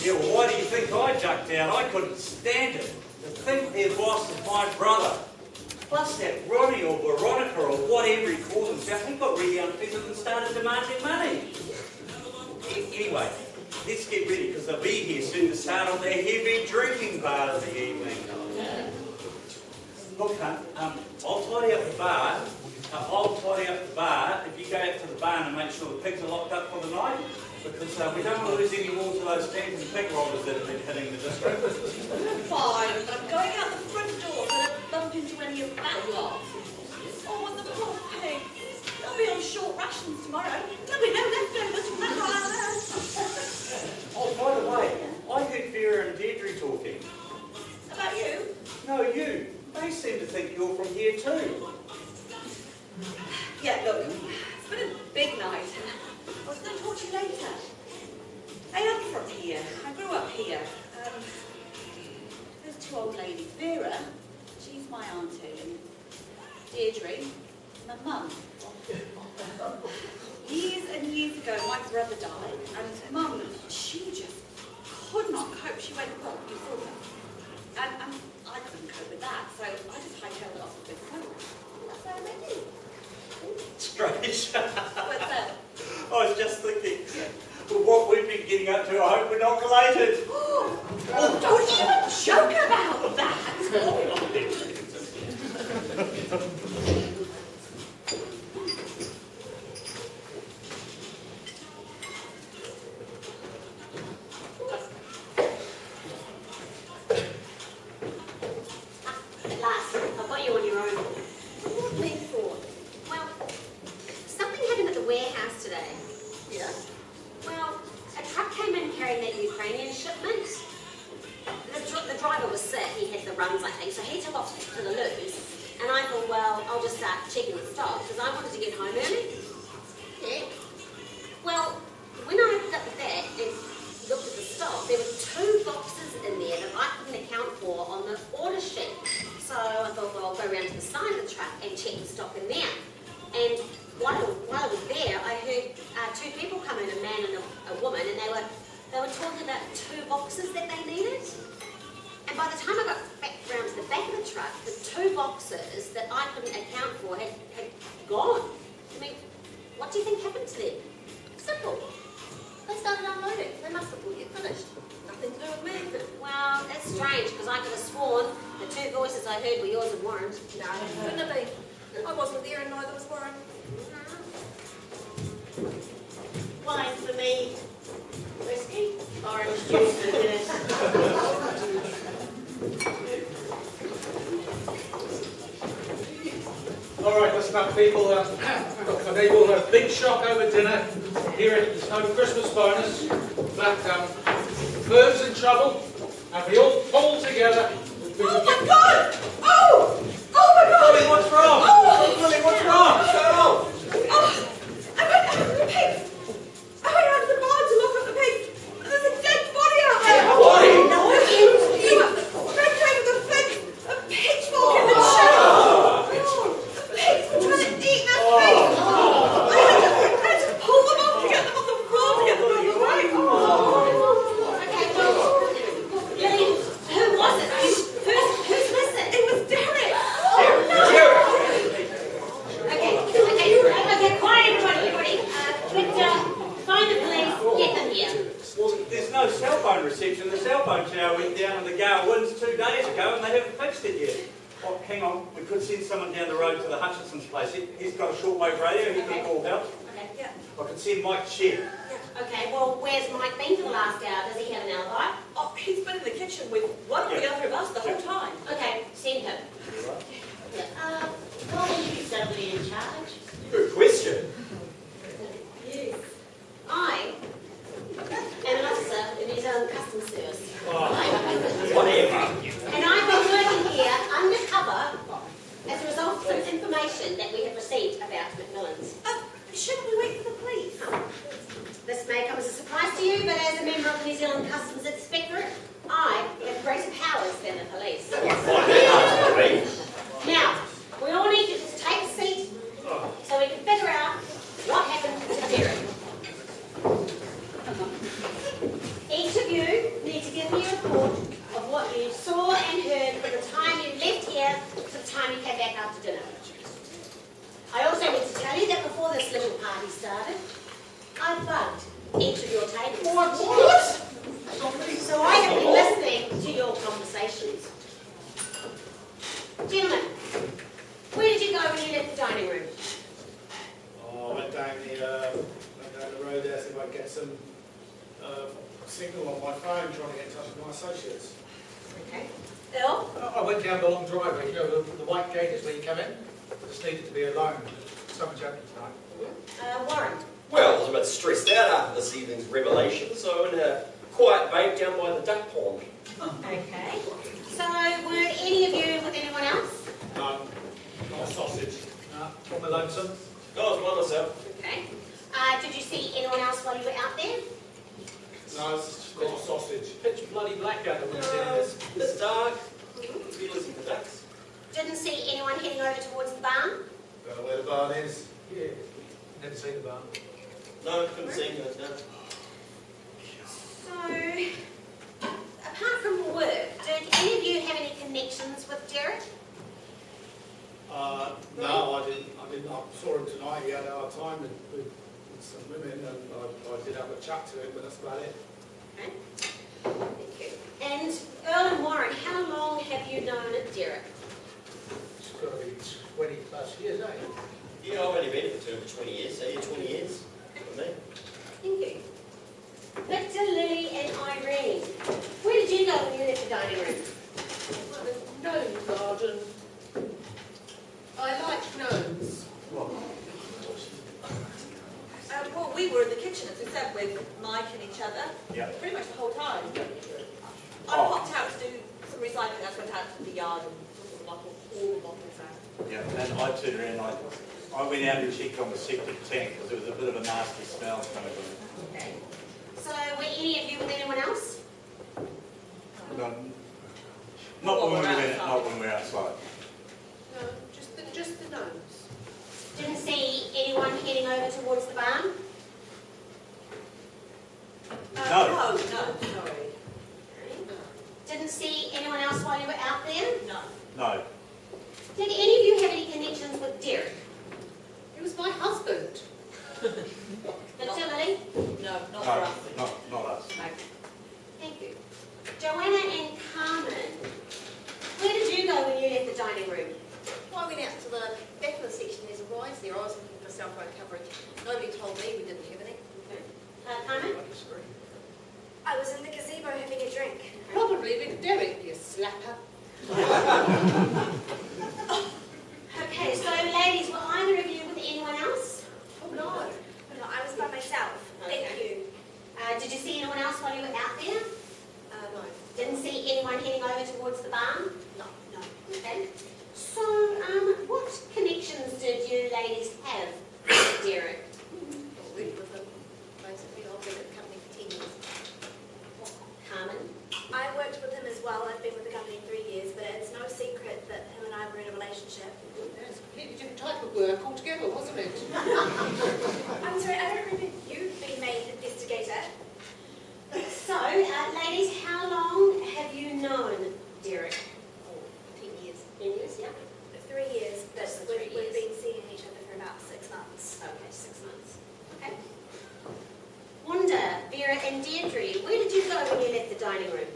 Yeah, well, why do you think I ducked out? I couldn't stand it. To think their boss is my brother. Plus that Ronnie or Veronica or whatever he calls himself, he got really unfettered and started demanding money. Anyway, let's get ready because they'll be here soon to start on their heavy drinking part of the evening. Look, I'll tidy up the bar. If you go out to the barn and make sure the pigs are locked up for the night, because we don't want to lose any more to those phantom pig robbers that have been hitting the district. Fine, but I'm going out the front door so I don't bump into any of that lot. Oh, and the poor pigs. They'll be on short rations tomorrow. There'll be no leftovers from that island. Oh, by the way, I heard Vera and Deirdre talking. About you? No, you. They seem to think you're from here too. Yeah, look, it's been a big night. I was going to talk to you later. Hey, I'm from here. I grew up here. There's two old ladies. Vera, she's my auntie, and Deirdre, my mum. Years and years ago, my brother died, and Mum, she just could not cope. She went, well, you saw her. And I couldn't cope with that, so I just hightailed it off with this phone. That's how I met you. Strange. What's that? I was just thinking, with what we've been getting up to, I hope we're not related. Oh, don't even joke about that! At last, I've got you on your own. What me for? Well, something happened at the warehouse today. Yeah? Well, a truck came in carrying that Ukrainian shipment. The driver was sick, he had the runs I think, so he took off to the loos. And I thought, well, I'll just start checking the stock because I wanted to get home early. Yeah. Well, when I looked up at that and looked at the stock, there were 2 boxes in there that I couldn't account for on the order sheet. So I thought, well, I'll go around to the side of the truck and check the stock in there. And while I was there, I heard 2 people come in, a man and a woman, and they were talking about 2 boxes that they needed. And by the time I got back round to the back of the truck, the 2 boxes that I couldn't account for had gone. I mean, what do you think happened to them? Simple. They started unloading. They must have thought you'd finished. Nothing to do with me. Well, that's strange, because I could have sworn the 2 voices I heard were yours and Warren's. No, couldn't have been. I wasn't there and neither was Warren. Wine for me. Whiskey. Orange juice for dinner. All right, listen up, people. They will have a big shock over dinner. Here it's no Christmas bonus, but Ferg's in trouble, and we all pull together. Oh my God! Oh! Oh my God! Lily, what's wrong? Oh! Lily, what's wrong? What's going on? Oh! I went after the pigs! no cell phone reception. The cell phone tower went down in the gale winds 2 days ago and they haven't fixed it yet. Oh, hang on, we could send someone down the road to the Hutchinson's place. He's got a shortwave radio, he can call help. Okay. Yeah. I could send Mike to Shed. Okay, well, where's Mike been for the last hour? Does he have an alibi? Oh, he's been in the kitchen with one or the other of us the whole time. Okay, send him. Why are you suddenly in charge? Good question. Yes. I am an officer in New Zealand Customs Service. Whatever. And I've been working here undercover as a result of some information that we have received about McMillan's. Shouldn't we wait for the police? This may come as a surprise to you, but as a member of the New Zealand Customs Inspectorate, I have greater powers than the police. Now, we all need you to take a seat so we can figure out what happened to Derek. Each of you need to give me a report of what you saw and heard from the time you left here to the time you came back after dinner. I also need to tell you that before this little party started, I bugged each of your tables. What? So I have been listening to your conversations. Gentlemen, where did you go when you left the dining room? Oh, I went down the road there to see if I could get some signal on my phone, trying to get in touch with my associates. Okay. Bill? I went down the long driveway, you know, the white gate is where you come in. I just needed to be alone. Someone's happening tonight. Warren? Well, I was a bit stressed out after this evening's revelation, so I went a quiet bake down by the duck pond. Okay. So, were any of you with anyone else? No, not a sausage. From the lonesome. No, I was by myself. Okay. Did you see anyone else while you were out there? No, it's just not a sausage. Pitch bloody black out there when I was doing this. It's dark. We listen to ducks. Didn't see anyone heading over towards the barn? Don't know where the barn is. Yeah. Never seen the barn. No, couldn't see him. No. So, apart from work, did any of you have any connections with Derek? No, I didn't. I saw him tonight. He had a hard time with some women, and I did have a chat to him, but that's about it. Okay. Thank you. And Earl and Warren, how long have you known Derek? It's got to be 20 plus years, eh? Yeah, I've only been here for 20 years, so yeah, 20 years. For me. Thank you. Victor, Lily and Irene, where did you go when you left the dining room? Gnome garden. I like gnomes. Well, we were in the kitchen, as I said, with Mike and each other. Yeah. Pretty much the whole time. I Oh. popped out to do some recycling. I went out to the yard and took the bottle, all the bottles out. Yeah, and I turned around, I went out and checked on the septic tank because there was a bit of a nasty smell coming from Okay. So were any of you with anyone else? it. Not when we were outside. No, just the gnomes. Didn't see anyone heading over towards the barn? No, sorry. Didn't see anyone else while you were out there? No. No. Did any of you have any connections with Derek? He was my husband. Victor, Lily? No, not for No, us. not us. No. Thank you. Joanna and Carmen, where did you go when you left the dining room? Well, I went out to the back of the section. There's a rise there. I was looking for cell phone coverage. Nobody told me we didn't have any. Carmen? I was in the gazebo having a drink. Probably with Derek, you slapper. Okay, so ladies, were either of you with anyone else? Oh no. No, I was by myself. Thank Okay. you. Did you see anyone else while you were out there? No. Didn't see anyone heading over towards the barn? No. Okay. So, what connections did you ladies have with Derek? I worked with him. Basically, I've been at the company for 10 years. Carmen? I worked with him as well. I've been with the company 3 years, but it's no secret that him and I were in a relationship. That's a completely different type of work altogether, wasn't it? I'm sorry, I don't remember you being made investigator. So, ladies, how long have you known Derek? 10 years. 10 years, yeah. 3 years, but So 3 we've years. been seeing each other for about 6 months. Okay, 6 months. Okay. Wanda, Vera and Deirdre, where did you go left the dining room?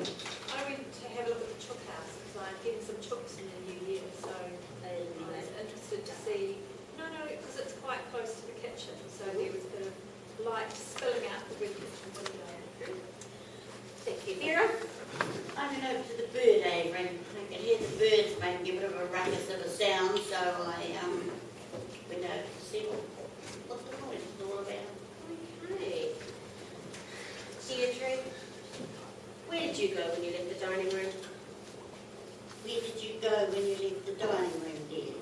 I went to have a look at the chook house because I'm getting some chooks in the new year, so I was interested to see. No, because it's quite close to the kitchen, so there was a bit of light spilling out the kitchen window. Thank you. Vera? I went over to the bird aviary. I could hear the birds making a bit of a ruckus of a sound, so I went over to see what the noise was all about. Okay. Deirdre, where did you go when you left the dining room? Where did you go when you left the dining room, dear?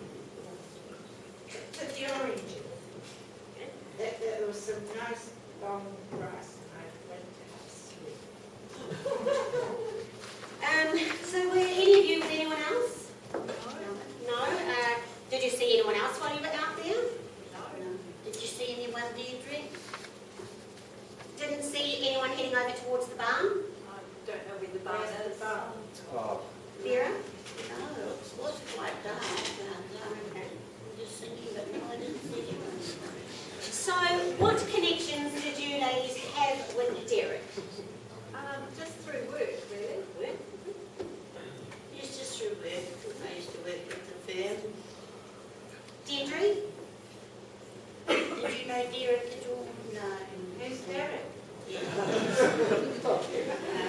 To the oranges. There was some nice long grass and I went to have a swim. So were any of you with anyone else? No? Did you see anyone else while you were out there? No. Did you see anyone, Deirdre? Didn't see anyone heading over towards the barn? I don't know where the barn is. Oh, Vera? No, it was quite dark. I'm just thinking, but no, I didn't see anyone. So, what connections did you ladies have with Derek? Just through work, really. Work? Yes, just through work. I used to work with the firm. Deirdre? Did you know Derek at all? No. Who's Derek? Yeah. No,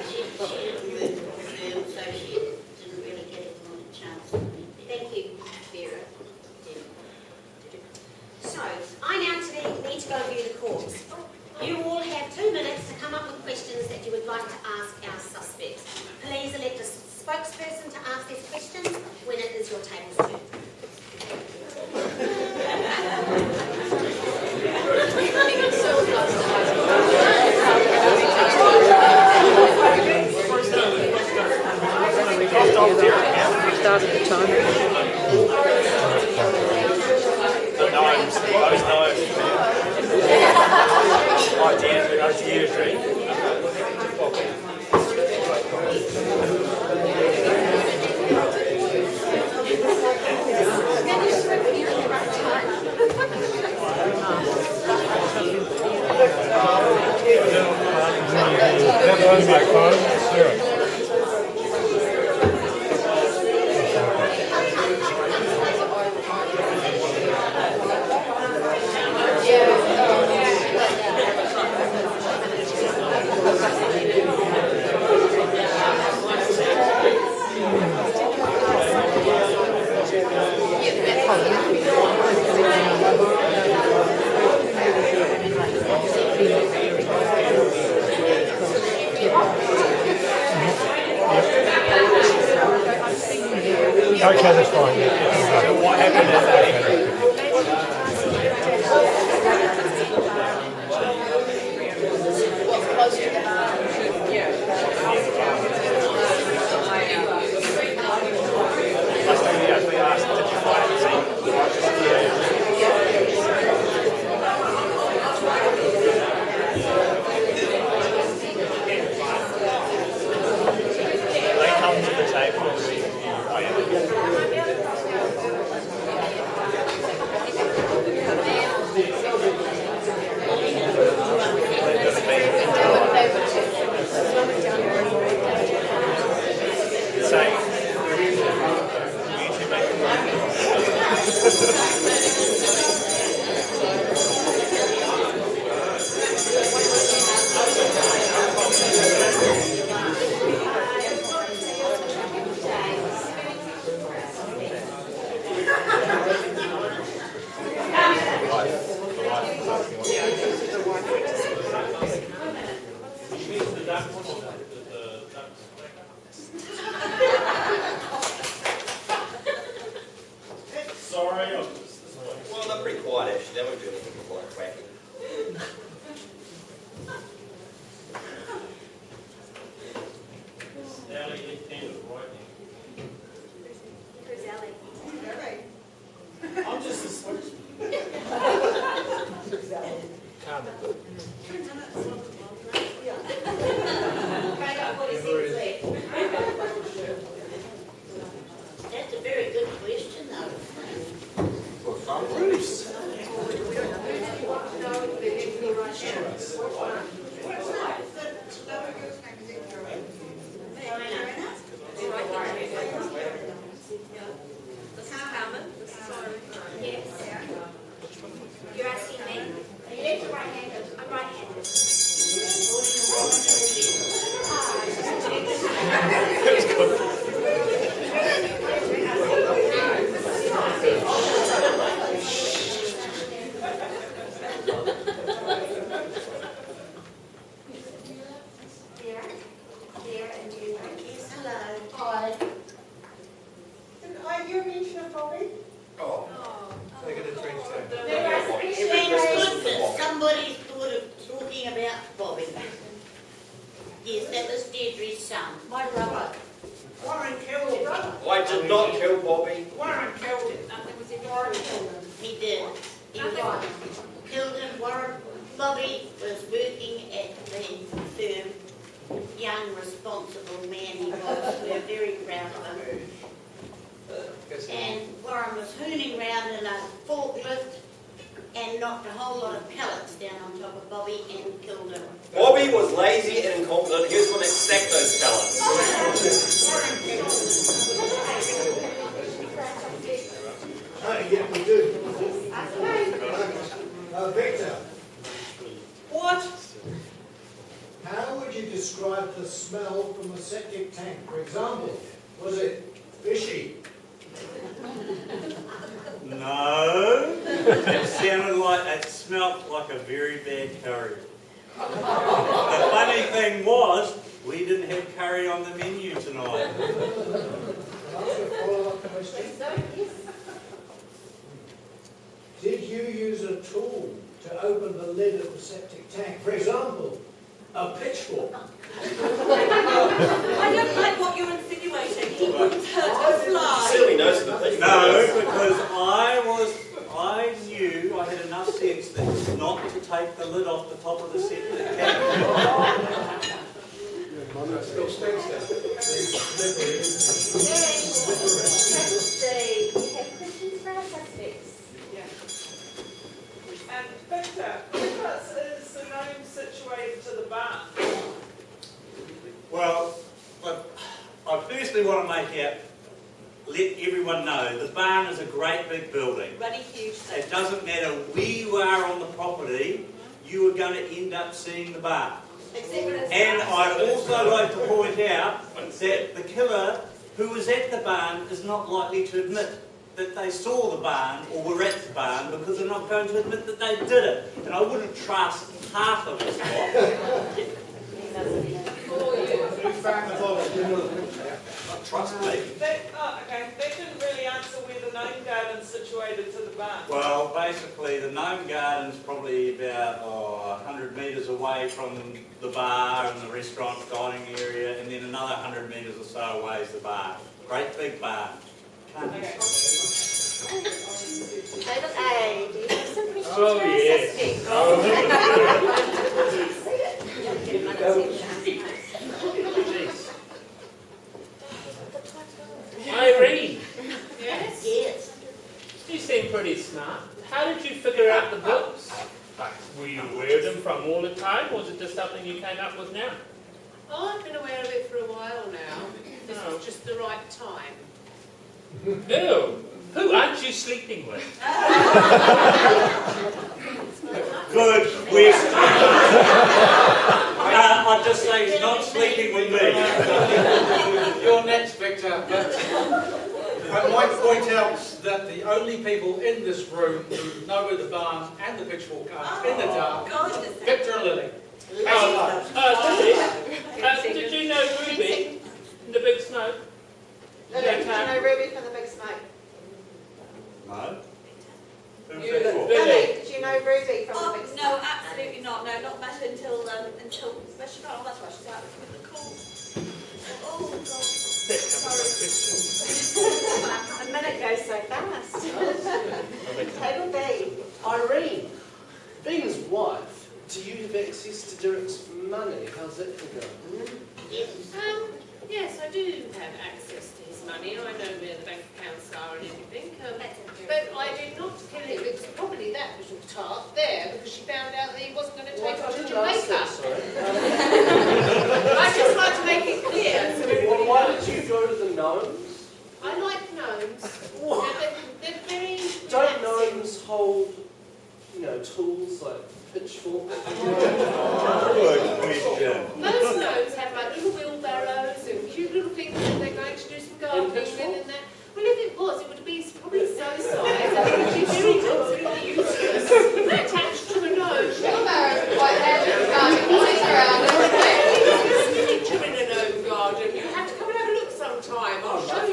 she didn't work with the firm, so she didn't really get a chance to meet Derek. Thank you, Vera. So, I now today need to go and view the corpse. You all have 2 minutes to come up with questions that you would like to ask our suspects. Please elect a spokesperson to ask these questions when it is your table's turn. Started the timer. Those knives. Oh, Deirdre. Okay, that's fine. So what happened is that they come to the table and we well, they're pretty quiet actually. They won't do anything quite quacky. Who's Ellie? I'm just a spokesman. That's a very good question, though. Bruce. Bobby. Yes, that was Deirdre's son. My brother. Warren killed him. I did not kill Bobby. Warren killed him. Nothing was in Warren killed him. He did. He was killed him. Warren. Bobby was working at the firm. Young, responsible man he was. We're very proud of him. And Warren was hooning round in a forklift and knocked a whole lot of pellets down on top of Bobby and killed him. Bobby was lazy and incompetent. He was going to stack those pellets. Yeah, we do. Victor, What? how would you describe the smell from a septic tank? For example, was it fishy? No, it sounded like, it smelt like a very bad curry. The funny thing was, we didn't have curry on the menu tonight. Can I ask a follow-up question? Did you use a tool to open the lid of the septic tank? For example, a pitchfork. I don't like what you're insinuating. He wouldn't hurt a fly. Silly knows the thing. No, because I knew, I had enough sense that not to take the lid off the top of the septic tank. Still stinks there. Wednesday, we have questions for our suspects. And Victor, whereabouts is the gnome situated to the barn? Well, I firstly want to let everyone know the barn is a great big building. Running huge. It doesn't matter where you are on the property, you are going to end up seeing the barn. And I'd also like to point out that the killer who was at the barn is not likely to admit that they saw the barn or were at the barn because they're not going to admit that they did it. And I wouldn't trust half of his lot. Trust me. Okay, they didn't really answer where the gnome garden's situated to the barn. Well, basically, the gnome garden's probably about 100 metres away from the bar and the restaurant dining area, and then another 100 metres or so away is the bar. Great big barn. Okay. Table A, do you have some questions Oh, for our yes. suspects? Irene, Yes? Yes. you seem pretty smart. How did you figure out the books? Like, were you aware of them from all the time, or was it just something you came up with now? Oh, I've been aware of it for a while now. This Oh. was just the right time. Ew, who aren't you sleeping with? Good question. I'd just say he's not sleeping with me. You're next, Victor. But I might point out that the only people in this room who know where the barn and the pitchfork are in the dark, Victor and Lily. Lily, did you know Ruby in the Big Smoke? Lily, did you know Ruby from the Big Smoke? No? Who's You, that for? Lily, did you know Ruby from the Big Smoke? No, absolutely not. No, not met her until well, she got on that's why she's out with the call. Oh God. Sorry. A minute goes so fast. Table B. Irene, being his wife, do you have access to Derek's money? How's that going? Yes, I do have access to his money. I know where the bank accounts are and everything. But I did not kill him. It's probably that little tart there because she found out that he wasn't going to take her to Jamaica. I just like to make it clear so everybody Why knows. did you go to the gnomes? I like gnomes. They're very Don't relaxing. gnomes hold, tools like pitchforks? Good question. Most gnomes have like little wheelbarrows and cute little things that they're going to do some gardening with and that. Well, if it was, it would be probably so-sized and it would be very absolutely useless. Attached to a gnome. Wheelbarrows are quite handy for gardening. Where's your picture in a gnome garden? You have to come and have a look sometime. I'll show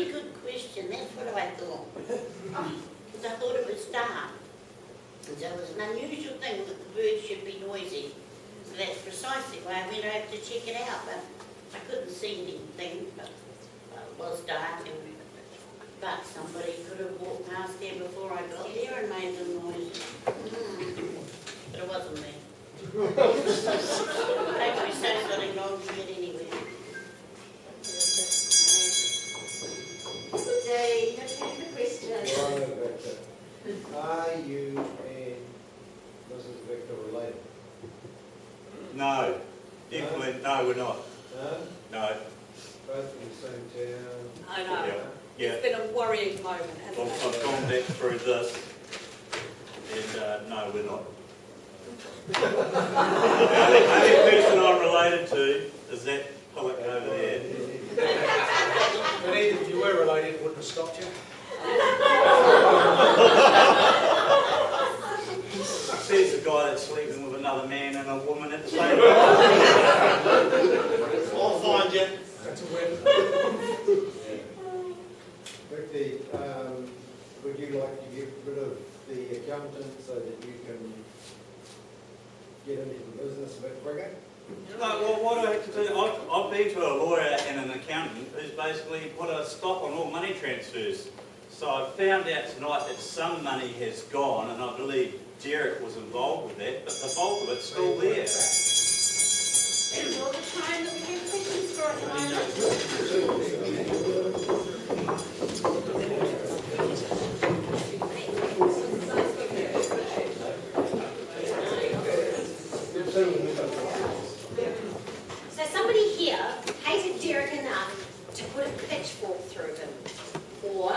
very good question, that's what I thought. Because I thought it was dark. And so it was an unusual thing that the birds should be noisy. So that's precisely why I went over to check it out, but I couldn't see anything. But it was dark, but somebody could have walked past there before I got there and made the noise. But it wasn't me. Take me so long to get anywhere. Good day. Have you any questions? Are you and Mrs. Victor related? No. Definitely, no, we're not. No? No. Both in the same town? I know. Yeah. It's been a worrying moment, hasn't it? I've gone back through this, and no, we're not. The only person I'm related to is that pillock over there. But even if you were related, it wouldn't have stopped you. Says the guy that's sleeping with another man and a woman at the same time. I'll find you. That's a win. Vicky, would you like to get rid of the accountant so that you can get into the business a bit quicker? No, well, what I have to do, I've been to a lawyer and an accountant who's basically put a stop on all money transfers. So I found out tonight that some money has gone, and I believe Derek was involved with that, but the bulk of it's still there. It's all the time that we have questions for at the So somebody here hated Derek enough to put a pitchfork through him. Or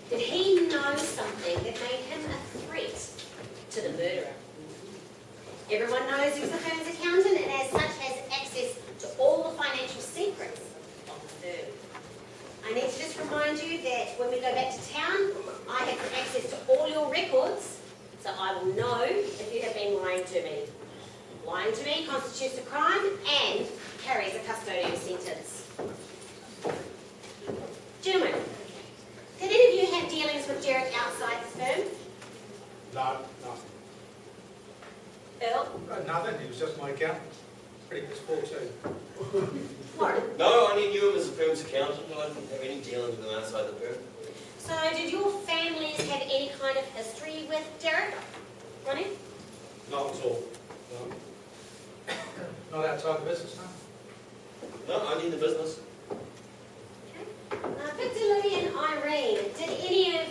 did he know something that made him a threat to the murderer? Everyone knows he was the firm's accountant and as such has access to all the financial secrets of the firm. I need to just remind you that when we go back to town, I have access to all your records, so I will know if you have been lying to me. Lying to me constitutes a crime and carries a custodial sentence. Gentlemen, did any of you have dealings with Derek outside the firm? No, nothing. Earl? Nothing, he was just my accountant. Pretty good sport too. Warren? No, I only knew him as the firm's accountant. I didn't have any dealings with him outside the firm. So did your families have any kind of history with Derek? Ronnie? Not at all. No. Not outside the business, no? No, only in the business. Victor, Lily and Irene, did any of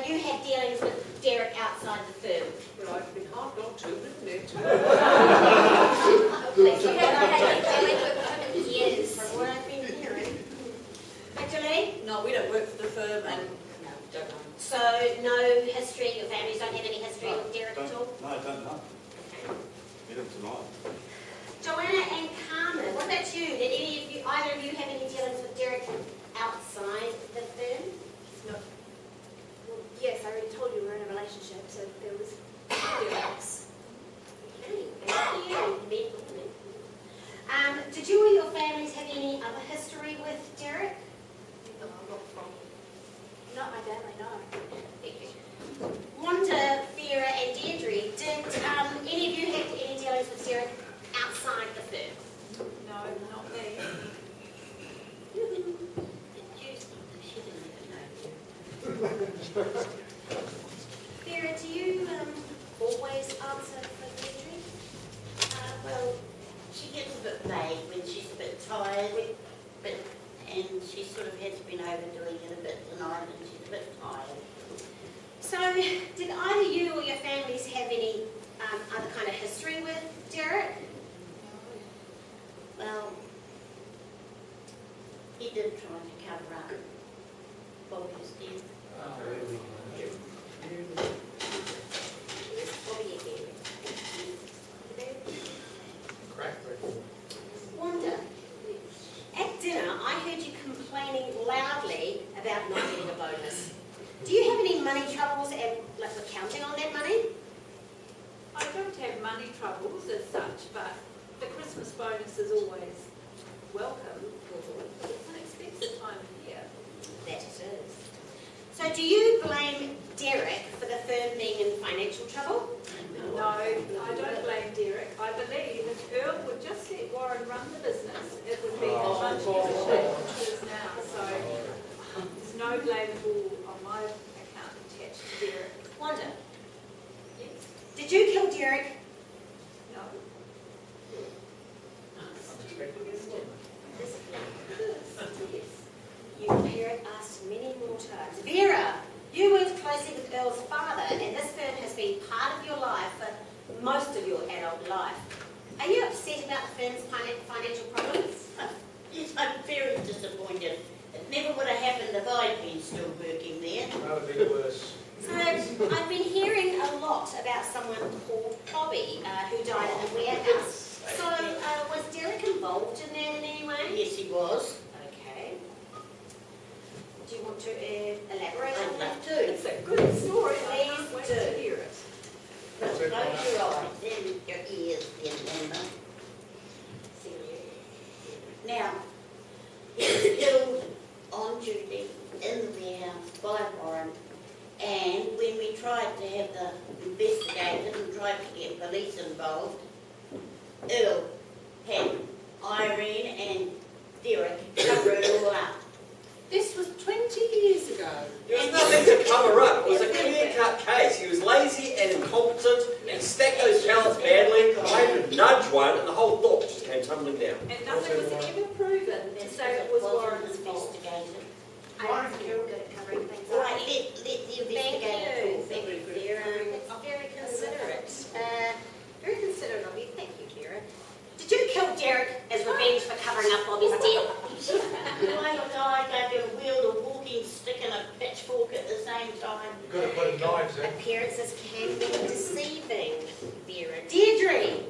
you have dealings with Derek outside the firm? Well, I've been hard not to, isn't it? We haven't had any dealings with him in years, from what I've been hearing. Victor Lee? No, we don't work for the firm and don't know. So no history, your families don't have any history with Derek at all? No, I don't know. Get him tonight. Joanna and Carmen, what about you? Did any of you, either of you have any dealings with Derek outside the firm? No. Well, yes, I already told you we're in a relationship, so there was dealings. Okay, thank you. Did you or your families have any other history with Derek? No, not my family, no. Thank you. Wanda, Vera and Deirdre, did any of you have any dealings with Derek outside the firm? No, not me. Vera, do you always answer for Deirdre? Well, she gets a bit vague when she's a bit tired, and she sort of has been overdoing it a bit tonight, and she's a bit tired. So, did either you or your families have any other kind of history with Derek? Well, he did try to cover up Bobby's death. Crack record. Wanda, at dinner I heard you complaining loudly about not getting a bonus. Do you have any money troubles and like counting on that money? I don't have money troubles as such, but the Christmas bonus is always welcome. It's an expensive time of year. That it blame Derek for the firm being in financial trouble? No, I don't blame Derek. I believe if Earl would just let Warren run the business, it would be as much as a shape as it is now. So there's no blame at all on my account attached to Derek. Wanda? Yes. Did you kill Derek? No. You Derek asked many more times. Vera, you worked closely with Earl's father, and this firm has been part of your life for most of your adult life. Are you upset about the firm's financial problems? Yes, I'm very disappointed. It never would have happened if I'd been still working there. That would be worse. So, I've been hearing a lot about someone called Bobby who died in the warehouse. So, was Derek involved in that in any way? Yes, he was. Okay. Do you want to elaborate on I'd that? love to. It's a good story. I Please can't wait do. to hear it. Close your eyes, then your ears, then remember. Now, he was killed on duty in the warehouse by Warren, and when we tried to have the investigated and tried to get police involved, Earl had Irene and Derek cover it all up. This was 20 years ago. There was nothing to cover up. It was a clear-cut case. He was lazy and incompetent, and he stacked those pallets badly. I had to nudge one, and the whole thought just came tumbling down. And nothing was ever proven to say it was Warren's fault. Investigated. I think you're good at covering things up. Right, let the investigator talk. Thank you, Vera. It's very considerate. Very considerate of you. Thank you, Vera. Did you kill Derek as revenge for covering up Bobby's death? My God, I could wield a walking stick and a pitchfork at the same time. You've got to put knives in. Appearances can be deceiving, Vera. Deirdre,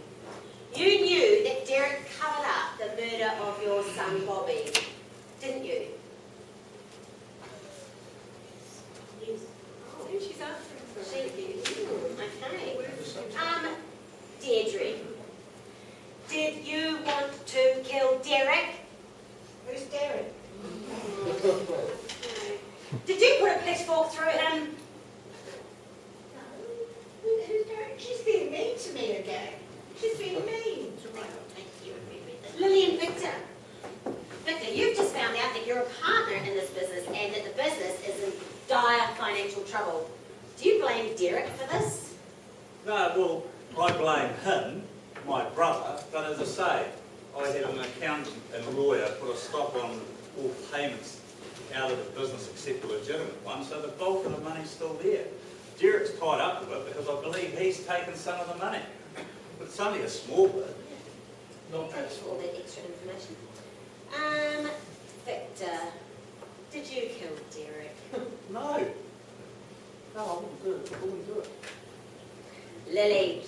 you knew that Derek covered up the murder of your son Bobby, didn't you? Yes. Oh, she's answering for me. Okay. Deirdre, did you want to kill Derek? Who's Derek? Did you put a pitchfork through him? Who's Derek? She's being mean to me again. She's being mean. Lily and Victor. Victor, you've just found out that you're a partner in this business and that the business is in dire financial trouble. Do you blame Derek for this? No, well, I blame him, my brother, but as I say, I had an accountant and lawyer put a stop on all payments out of the business except the legitimate one, so the bulk of the money's still there. Derek's tied up with it because I believe he's taken some of the money. But it's only a small bit. Thanks for all that extra information. Victor, did you kill Derek? No. No, I wouldn't do it. I wouldn't do it. Lily,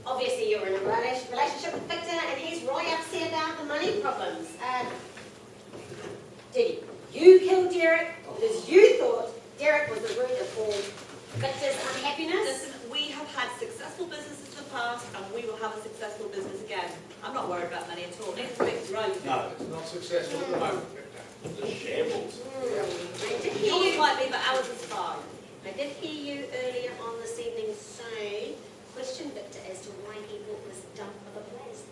obviously you're in a relationship with Victor and he's right upset about the money problems. Did you kill Derek because you thought Derek was the root of all Victor's unhappiness? Listen, we have had successful businesses in the past and we will have a successful business again. I'm not worried about money at all. It's right. No. It's not successful at the moment. The shambles. Yours might be, but ours is fine. I did hear you earlier on this evening say, question Victor as to why he bought this dump of a place.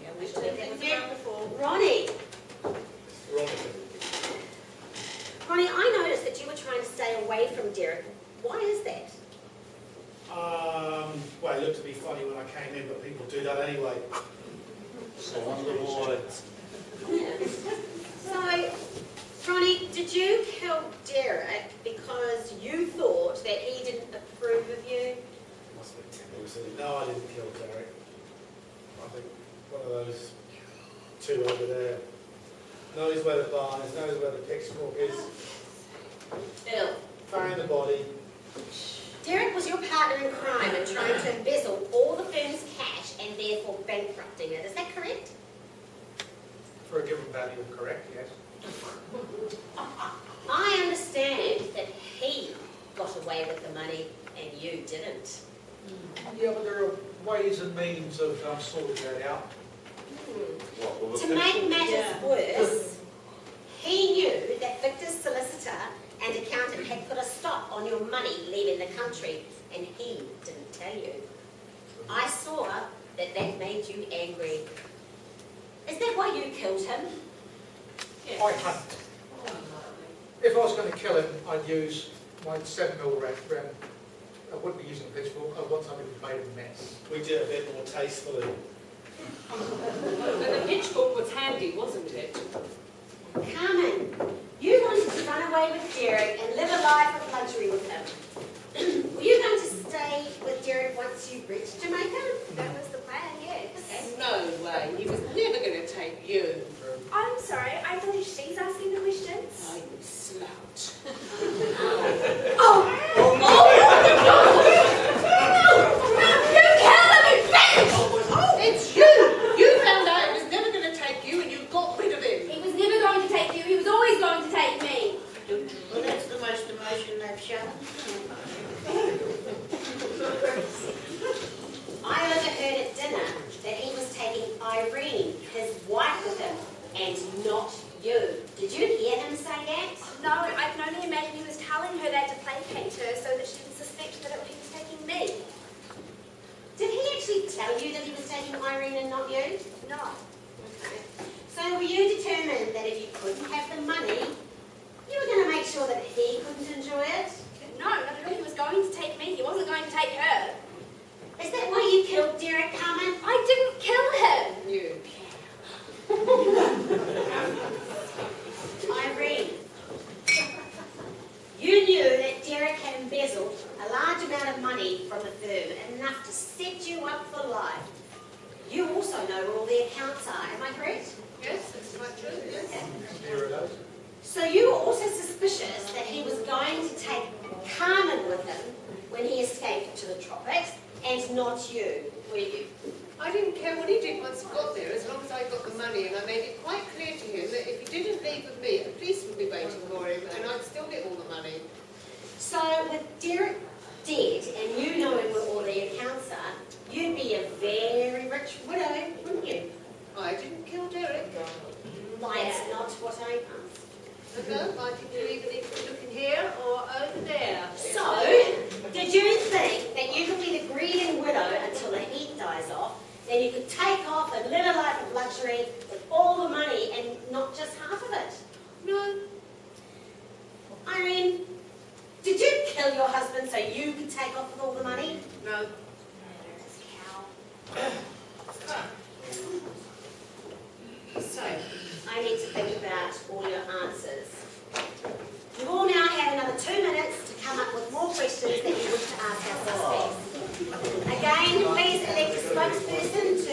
Yeah, we've turned things around before. Ronnie, Wrong. Ronnie, I noticed that you were trying to stay away from Derek. Why is that? Well, it looked to be funny when I came in, but people do that anyway. So boy. So, Ronnie, did you kill Derek because you thought that he didn't approve of you? Must have been temporary, silly. No, I didn't kill Derek. I think one of those two over there knows where the barn is, knows where the pitchfork is. Bill. Found the body. Derek was your partner in crime and trying to embezzle all the firm's cash and therefore bankrupting it. Is that correct? For a given value, correct, yes. I understand that he got away with the money and you didn't. Yeah, but there are ways and means of sorting that out. To make matters worse, he knew that Victor's solicitor and accountant had put a stop on your money leaving the country, and he didn't tell you. I saw that made you angry. Is that why you killed him? I hadn't. If I was going to kill him, I'd use my 7mm round. I wouldn't be using a pitchfork. I want something that made a mess. We do it a bit more tastefully. But the pitchfork was handy, wasn't it? Carmen, you wanted to run away with Derek and live a life of luxury with him. Were you going to stay with Derek once you reached Jamaica? That was the plan, yes. No way. He was never going to take you. I'm sorry, I thought she's asking the questions. I would slout. Oh! It's you! You found out it was never going to take you and you got rid of him. He was never going to take you, he was always going to take me. Well, that's the most emotion they've shown. I overheard at dinner that he was taking Irene, his wife, with him, and not you. Did you hear him say that? No, I can only imagine he was telling her that to placate her so that she didn't suspect that he was taking me. Did he actually tell you that he was taking Irene and not you? No. Okay. So were you determined that if you couldn't have the money, you were going to make sure that he couldn't enjoy it? No, not at all. He was going to take me. He wasn't going to take her. Is that why you killed Derek, Carmen? I didn't kill him. You Irene, you knew that Derek had embezzled a large amount of money from the firm, enough to set you up for life. You also know where all the accounts are, am I correct? Yes, that's quite true. Yes. Okay. So you were also suspicious that he was going to take Carmen with him when he escaped to the tropics, and not you, were you? I didn't care what he did once he got there, as long as I got the money, and I made it quite clear to him that if he didn't leave with me, the police would be waiting for him, and I'd still get all the money. So with Derek dead, and you knowing where all the accounts are, you'd be a very rich widow, wouldn't you? I didn't kill Derek. That's not what I asked. No, I think you either need to be looking here or over there. So, did you think that you could be the grieving widow until the heat dies off, then you could take off and live a life of luxury with all the money and not just half of it? No. Irene, did you kill your husband so you could take off with all the money? No. So, I need to think about all your answers. You all now have another 2 minutes to come up with more questions that you wish to ask our suspects. Again, please elect a spokesperson to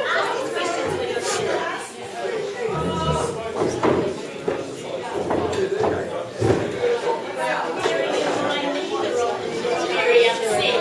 ask these questions when you're finished. Very upset,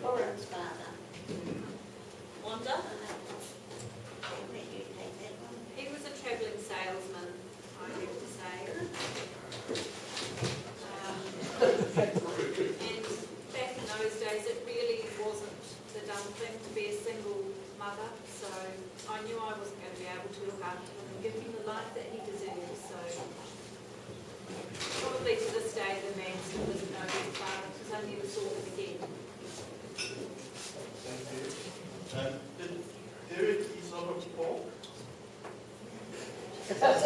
Warren's father. Wanda? He was a travelling salesman, I have to say. And back in those days, it really wasn't the dumb thing to be a single mother, so I knew I wasn't going to be able to look after him and give him the life that he deserved, so probably to this day the man still doesn't know his father because I never saw him again. Thank you. Did Derek eat some of pork? I'm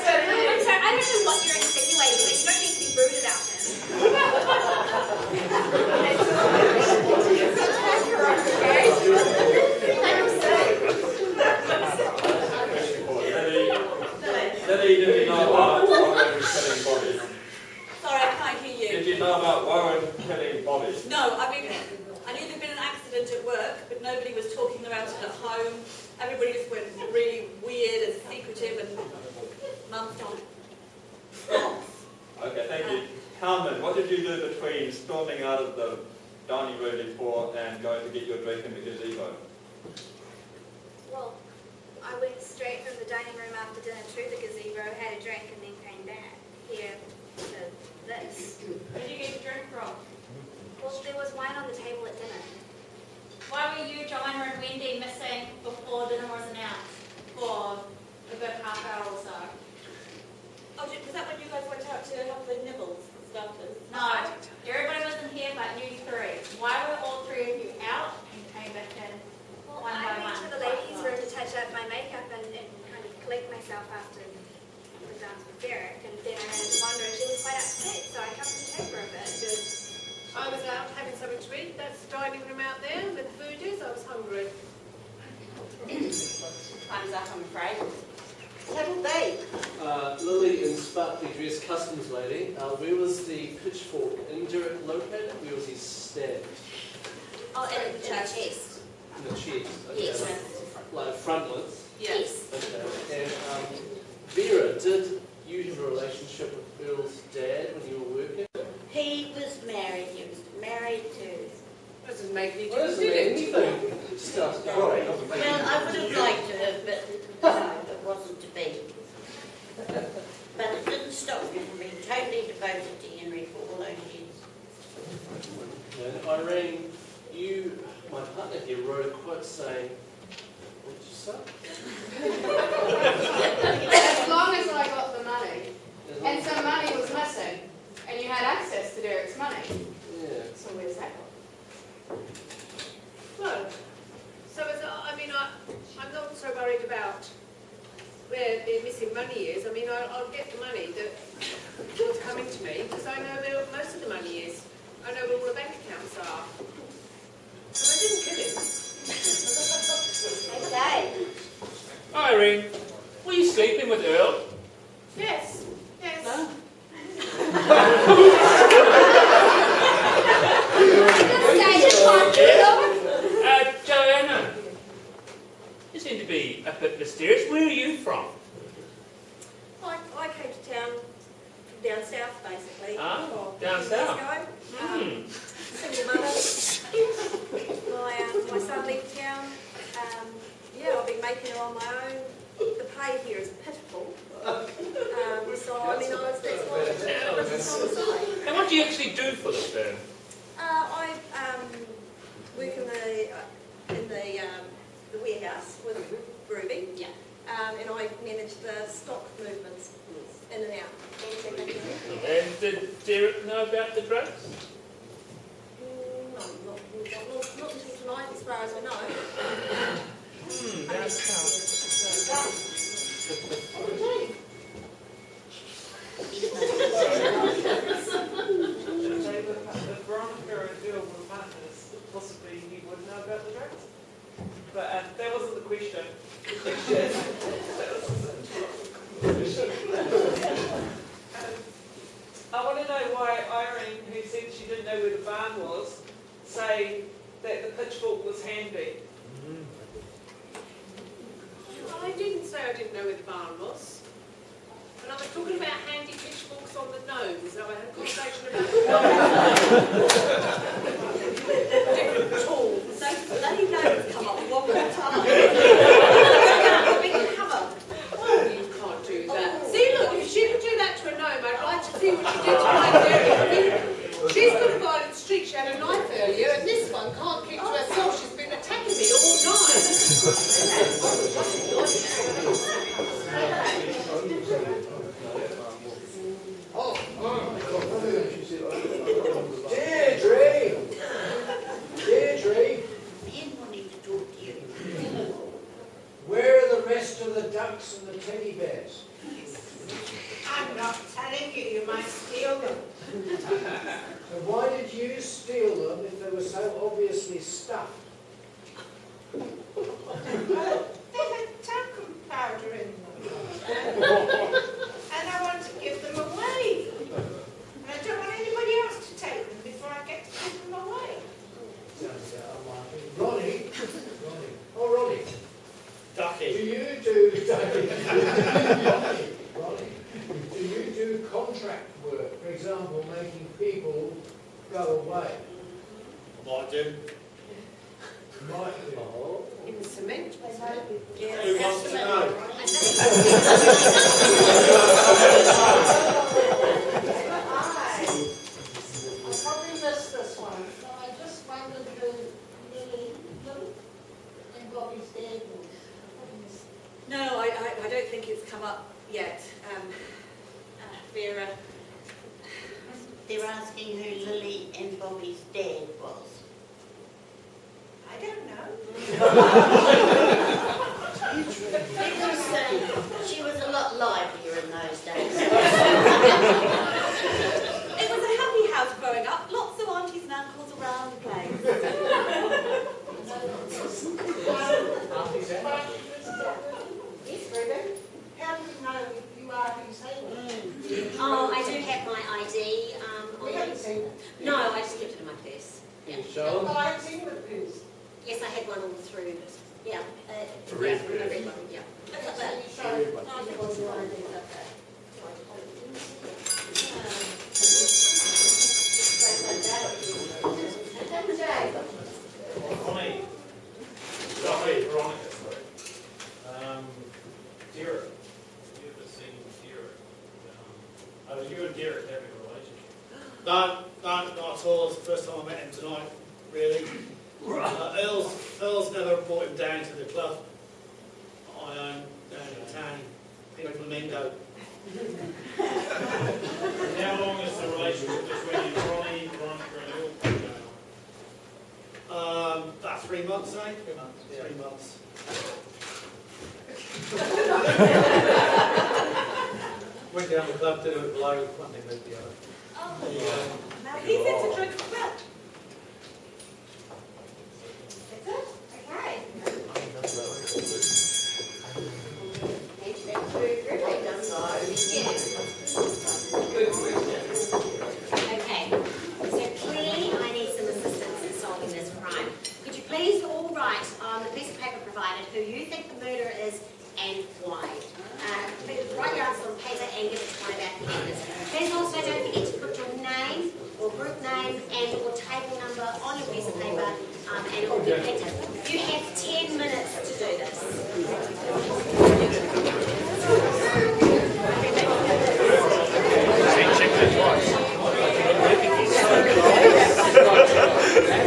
sorry, I don't know what you're insinuating, but you don't need to be rude about him. Lily, did you know about Warren killing bodies? Sorry, I can't hear you. Did you know about Warren killing bodies? No, I mean, I knew there'd been an accident at work, but nobody was talking about it at home. Everybody just went really weird and secretive and mum's on. Okay, thank you. Carmen, what did you do between storming out of the dining room before and going to get your drink in the gazebo? Well, I went straight from the dining room after dinner to the gazebo, had a drink, and then came back here to this. Where did you get your drink from? Well, there was wine on the table at dinner. Why were you, Joanna, and Wendy missing before dinner was announced for a good half hour or so? Oh, was that when you guys went out to have the nibbles and starters? No, everybody wasn't here but you three. Why were all three of you out and came back in Well, one by I one? went to the ladies' room to touch up my makeup and kind of collect myself after the dance with Derek, and then I ran into Wanda and she was quite upset, so I covered the tape for a bit. I was out having something to eat. That's the dining room out there where the food is. I was hungry. Time's up, I'm afraid. Settle day. Lily in sparkly dress customs lady, where was the pitchfork indirect located? Where was he stabbed? Oh, in the chest. In the chest. Okay. Yes. Like frontlets? Yes. Okay. And Vera, did you have a relationship with Earl's dad when you were working? He was married. He was married to... Doesn't make any What difference, doesn't did mean it? anything. Just ask the boy. Well, I would have liked to have, but no, it wasn't to be. But it didn't stop me from being totally devoted to Henry for all those years. And Irene, you, my partner here, wrote a quote saying, what did you say? As long as I got the money, and some money was missing, and you had access to Derek's money. Yeah. So where's that gone? Well, so I'm not so worried about where the missing money is. I mean, I'll get the money that was coming to me because I know where most of the money is. I know where all the bank accounts are. But I didn't kill him. Okay. Irene, were you sleeping with Earl? Yes, yes. Joanna, you seem to be a bit mysterious. Where are you from? I came to town from down south, basically. Ah, down 15 years south. ago. Hmm. Single mother. My son left town. I've been making it on my own. The pay here is pitiful. So, that's why I was on the side. And what do you actually do for the firm? I work in the warehouse with Groovy. Yeah. and I manage the stock movements in and out. And did Derek know about the drugs? No, not until tonight, as far as I know. That's If Veronica and Bill were partners, possibly he would know about the drugs. But that wasn't the question. The question. I want to know why Irene, who said she didn't know where the barn was, say that the pitchfork was handy. I didn't say I didn't know where the barn was. And I was talking about handy pitchforks on the nose. So I had a conversation about different tools. Those bloody notes come up one more time. We can have them. Oh, you can't do that. See, look, if she could do that to a gnome, I'd like to see what she did to my fairy. I mean, she's got a violent streak. She had a knife earlier, and this one can't keep to herself. She's been attacking me all night. Deirdre, Ben wanting to talk to you. where are the rest of the ducks and the teddy bears? I'm not telling you, you might steal them. So why did you steal them if they were so obviously stuffed? Well, they had talcum powder in them. And I want to give them away. And I don't want anybody else to take them before I get to give them away. Ronnie, Ronnie, Ducky. do you do contract work? For example, making people go away? Might do. Might do. In the cement. Who wants to know? I probably missed this one, so I just wondered who Lily and Bobby's dad was. No, I don't think it's come up yet. Vera. They're asking who Lily and Bobby's dad was. I don't know. Because she was a lot livelier in those days. It was a happy house growing up. Lots of aunties and uncles around the place. Yes, Ruben. How do you know you are who you say you are? Oh, I do have my ID. We haven't seen it. No, I just kept it in my purse. Yeah. Well, I haven't seen the pins. Yes, I had one all through. Yeah. A red yeah, a red one. Yeah. Okay, so you show I your ID. Ronnie, Veronica, sorry. Derek, have you ever seen Derek? You and Derek having a relationship? No, not at all. It's the first time I met him tonight, really. Earl's never brought him down to the club I own down in town, in Flamingo. And how long is the relationship between Ronnie, Veronica and Earl going on? About 3 months, eh? 3 months. Went down the club to do it below, one thing led the other. Now he's into drugs as well. Okay. Okay, so clearly I need some assistance in solving this crime. Could you please all write on the piece of paper provided who you think the murderer is and why? Write your answer on paper and give it to one of our candidates. Please also don't forget to put your name or group name and or table number on your piece of paper and it will be printed. You have 10 minutes to do this.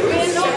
We're not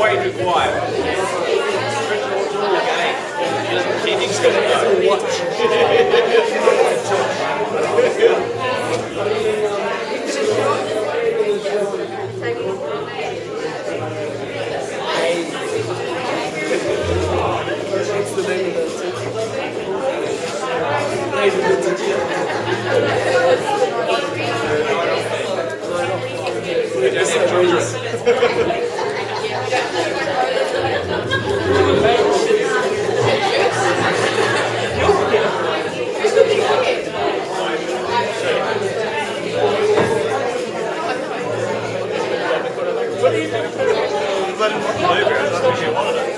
weight required. Okay. Keeping's going to go. Watch. What's the name of that name of the What are you doing? Let him walk over as long as you wanted it.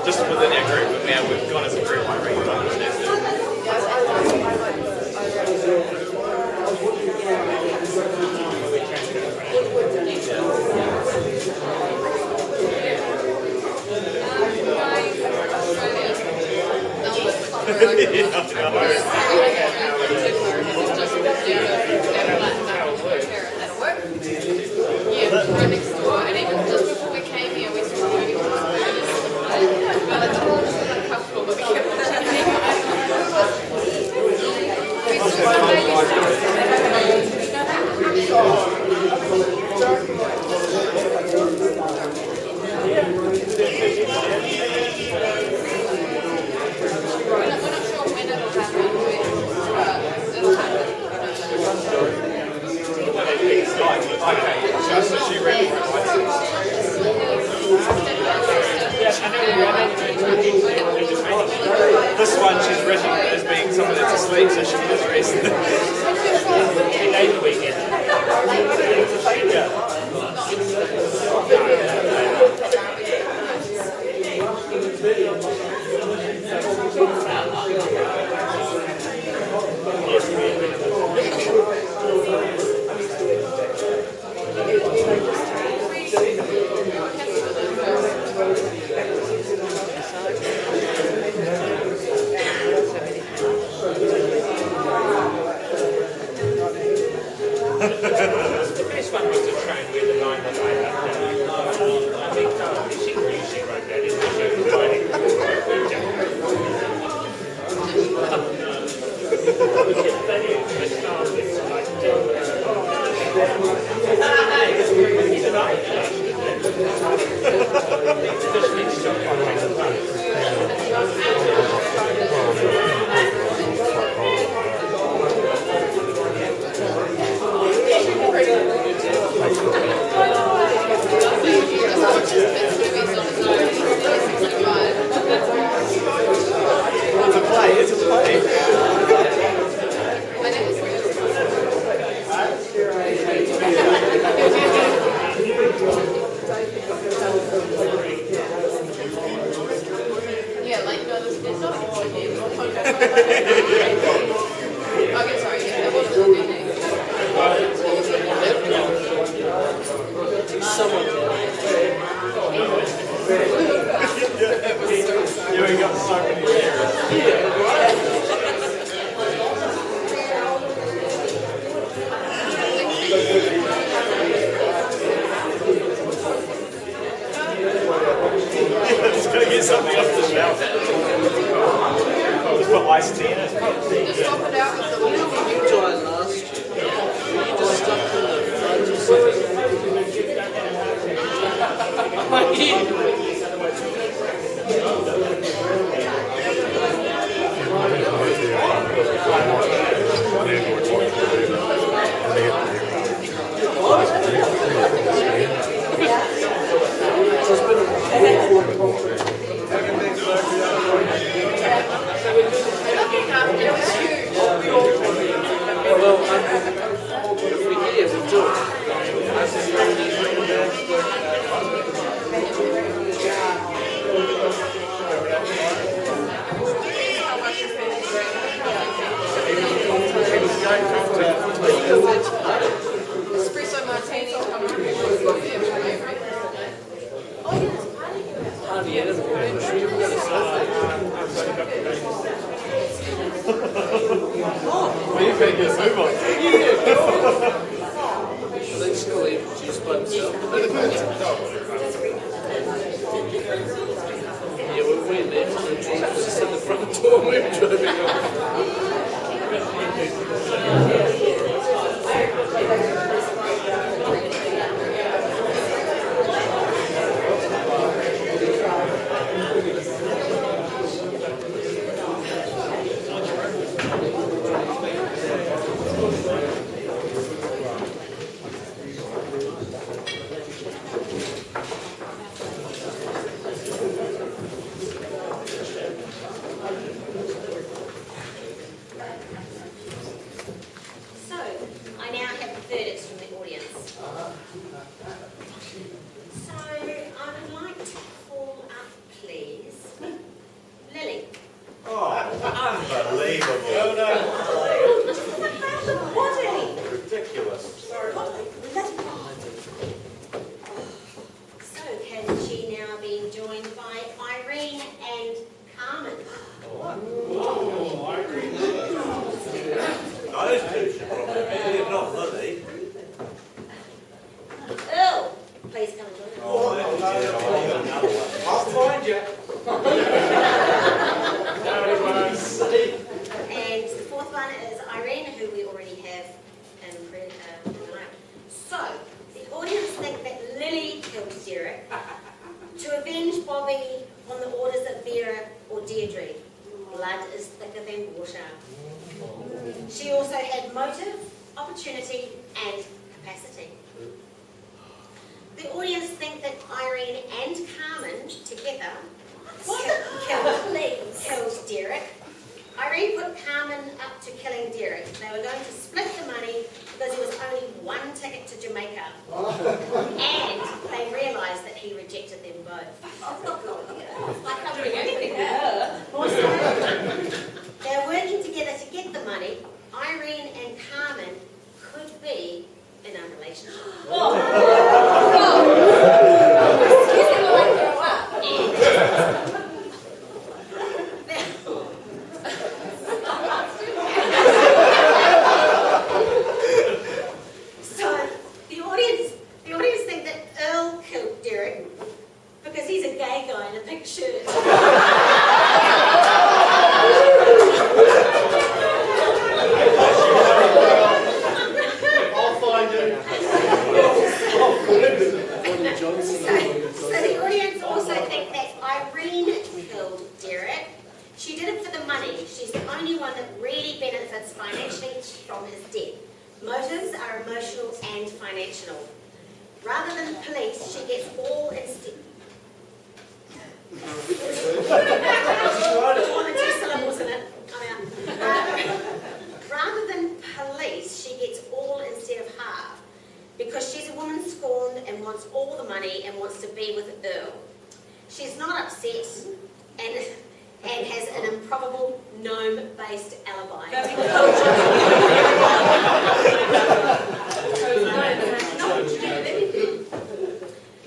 Just within our group, but now we've gone as a group, I reckon, to understand it. This one she's written as being someone that's asleep, so she can just rest. Later weekend. The best one was to try and wear the line that I have. Okay, sorry, that wasn't really good name. Someone Yeah, we got so many Just gotta get something off the shelf. Just put iced tea in it. Just swap it out with the you died last year. You just stuck in the front or something. Well, if we're here, we'll do it. espresso martini. Hardly edible. I'm sure you've got a Well, you better get a move on. Thanks, Colleen. She's by himself. Yeah, when we left, the truck was just at the front door and we were driving off. So, I now have the verdicts from the audience. So, I would like to call up, please, Lily. Oh, unbelievable. What? Ridiculous. Sorry. So, can she now be joined by Irene and Carmen? Those two should probably be here, not Lily. Earl, please come and join us. Oh, another one. I'll find you. And the fourth one is Irene, who we already have in the note. So, the audience think that Lily killed Derek to avenge Bobby on the orders of Vera or Deirdre. Blood is thicker than water. She also had motive, opportunity, and capacity. The audience think that Irene and Carmen together killed Derek. Irene put Carmen up to killing Derek. They were going to split the money because there was only one ticket to Jamaica. And they realised that he rejected them both. I can't bring anything to her. They were working together to get the money. Irene and Carmen could be in a relationship. So the audience think that Earl killed Derek because he's a gay guy in a pink shirt. I'll find you. So the audience also think that Irene killed Derek. She did it for the money. She's the only one that really benefits financially from his death. Motives are emotional and financial. Rather than police, she gets all instead. More than 2 syllables in it. Rather than police, she gets all instead of half. Because she's a woman scorned and wants all the money and wants to be with Earl. She's not upset and and has an improbable gnome-based alibi.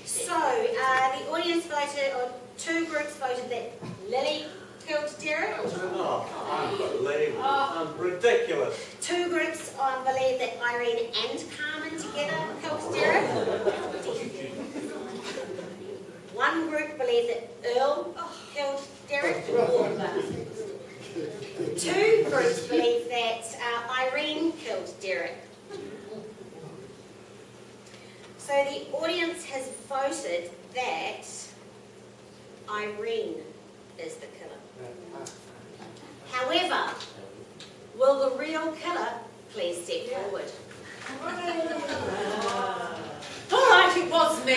So, the audience voted, or two groups voted that Lily killed Derek. Oh, unbelievable. Ridiculous. Two groups believe that Irene and Carmen together killed Derek. One group believed that Earl killed Derek. Two groups believe that Irene killed Derek. So the audience has voted that Irene is the killer. However, will the real killer please step forward? All right, it was me.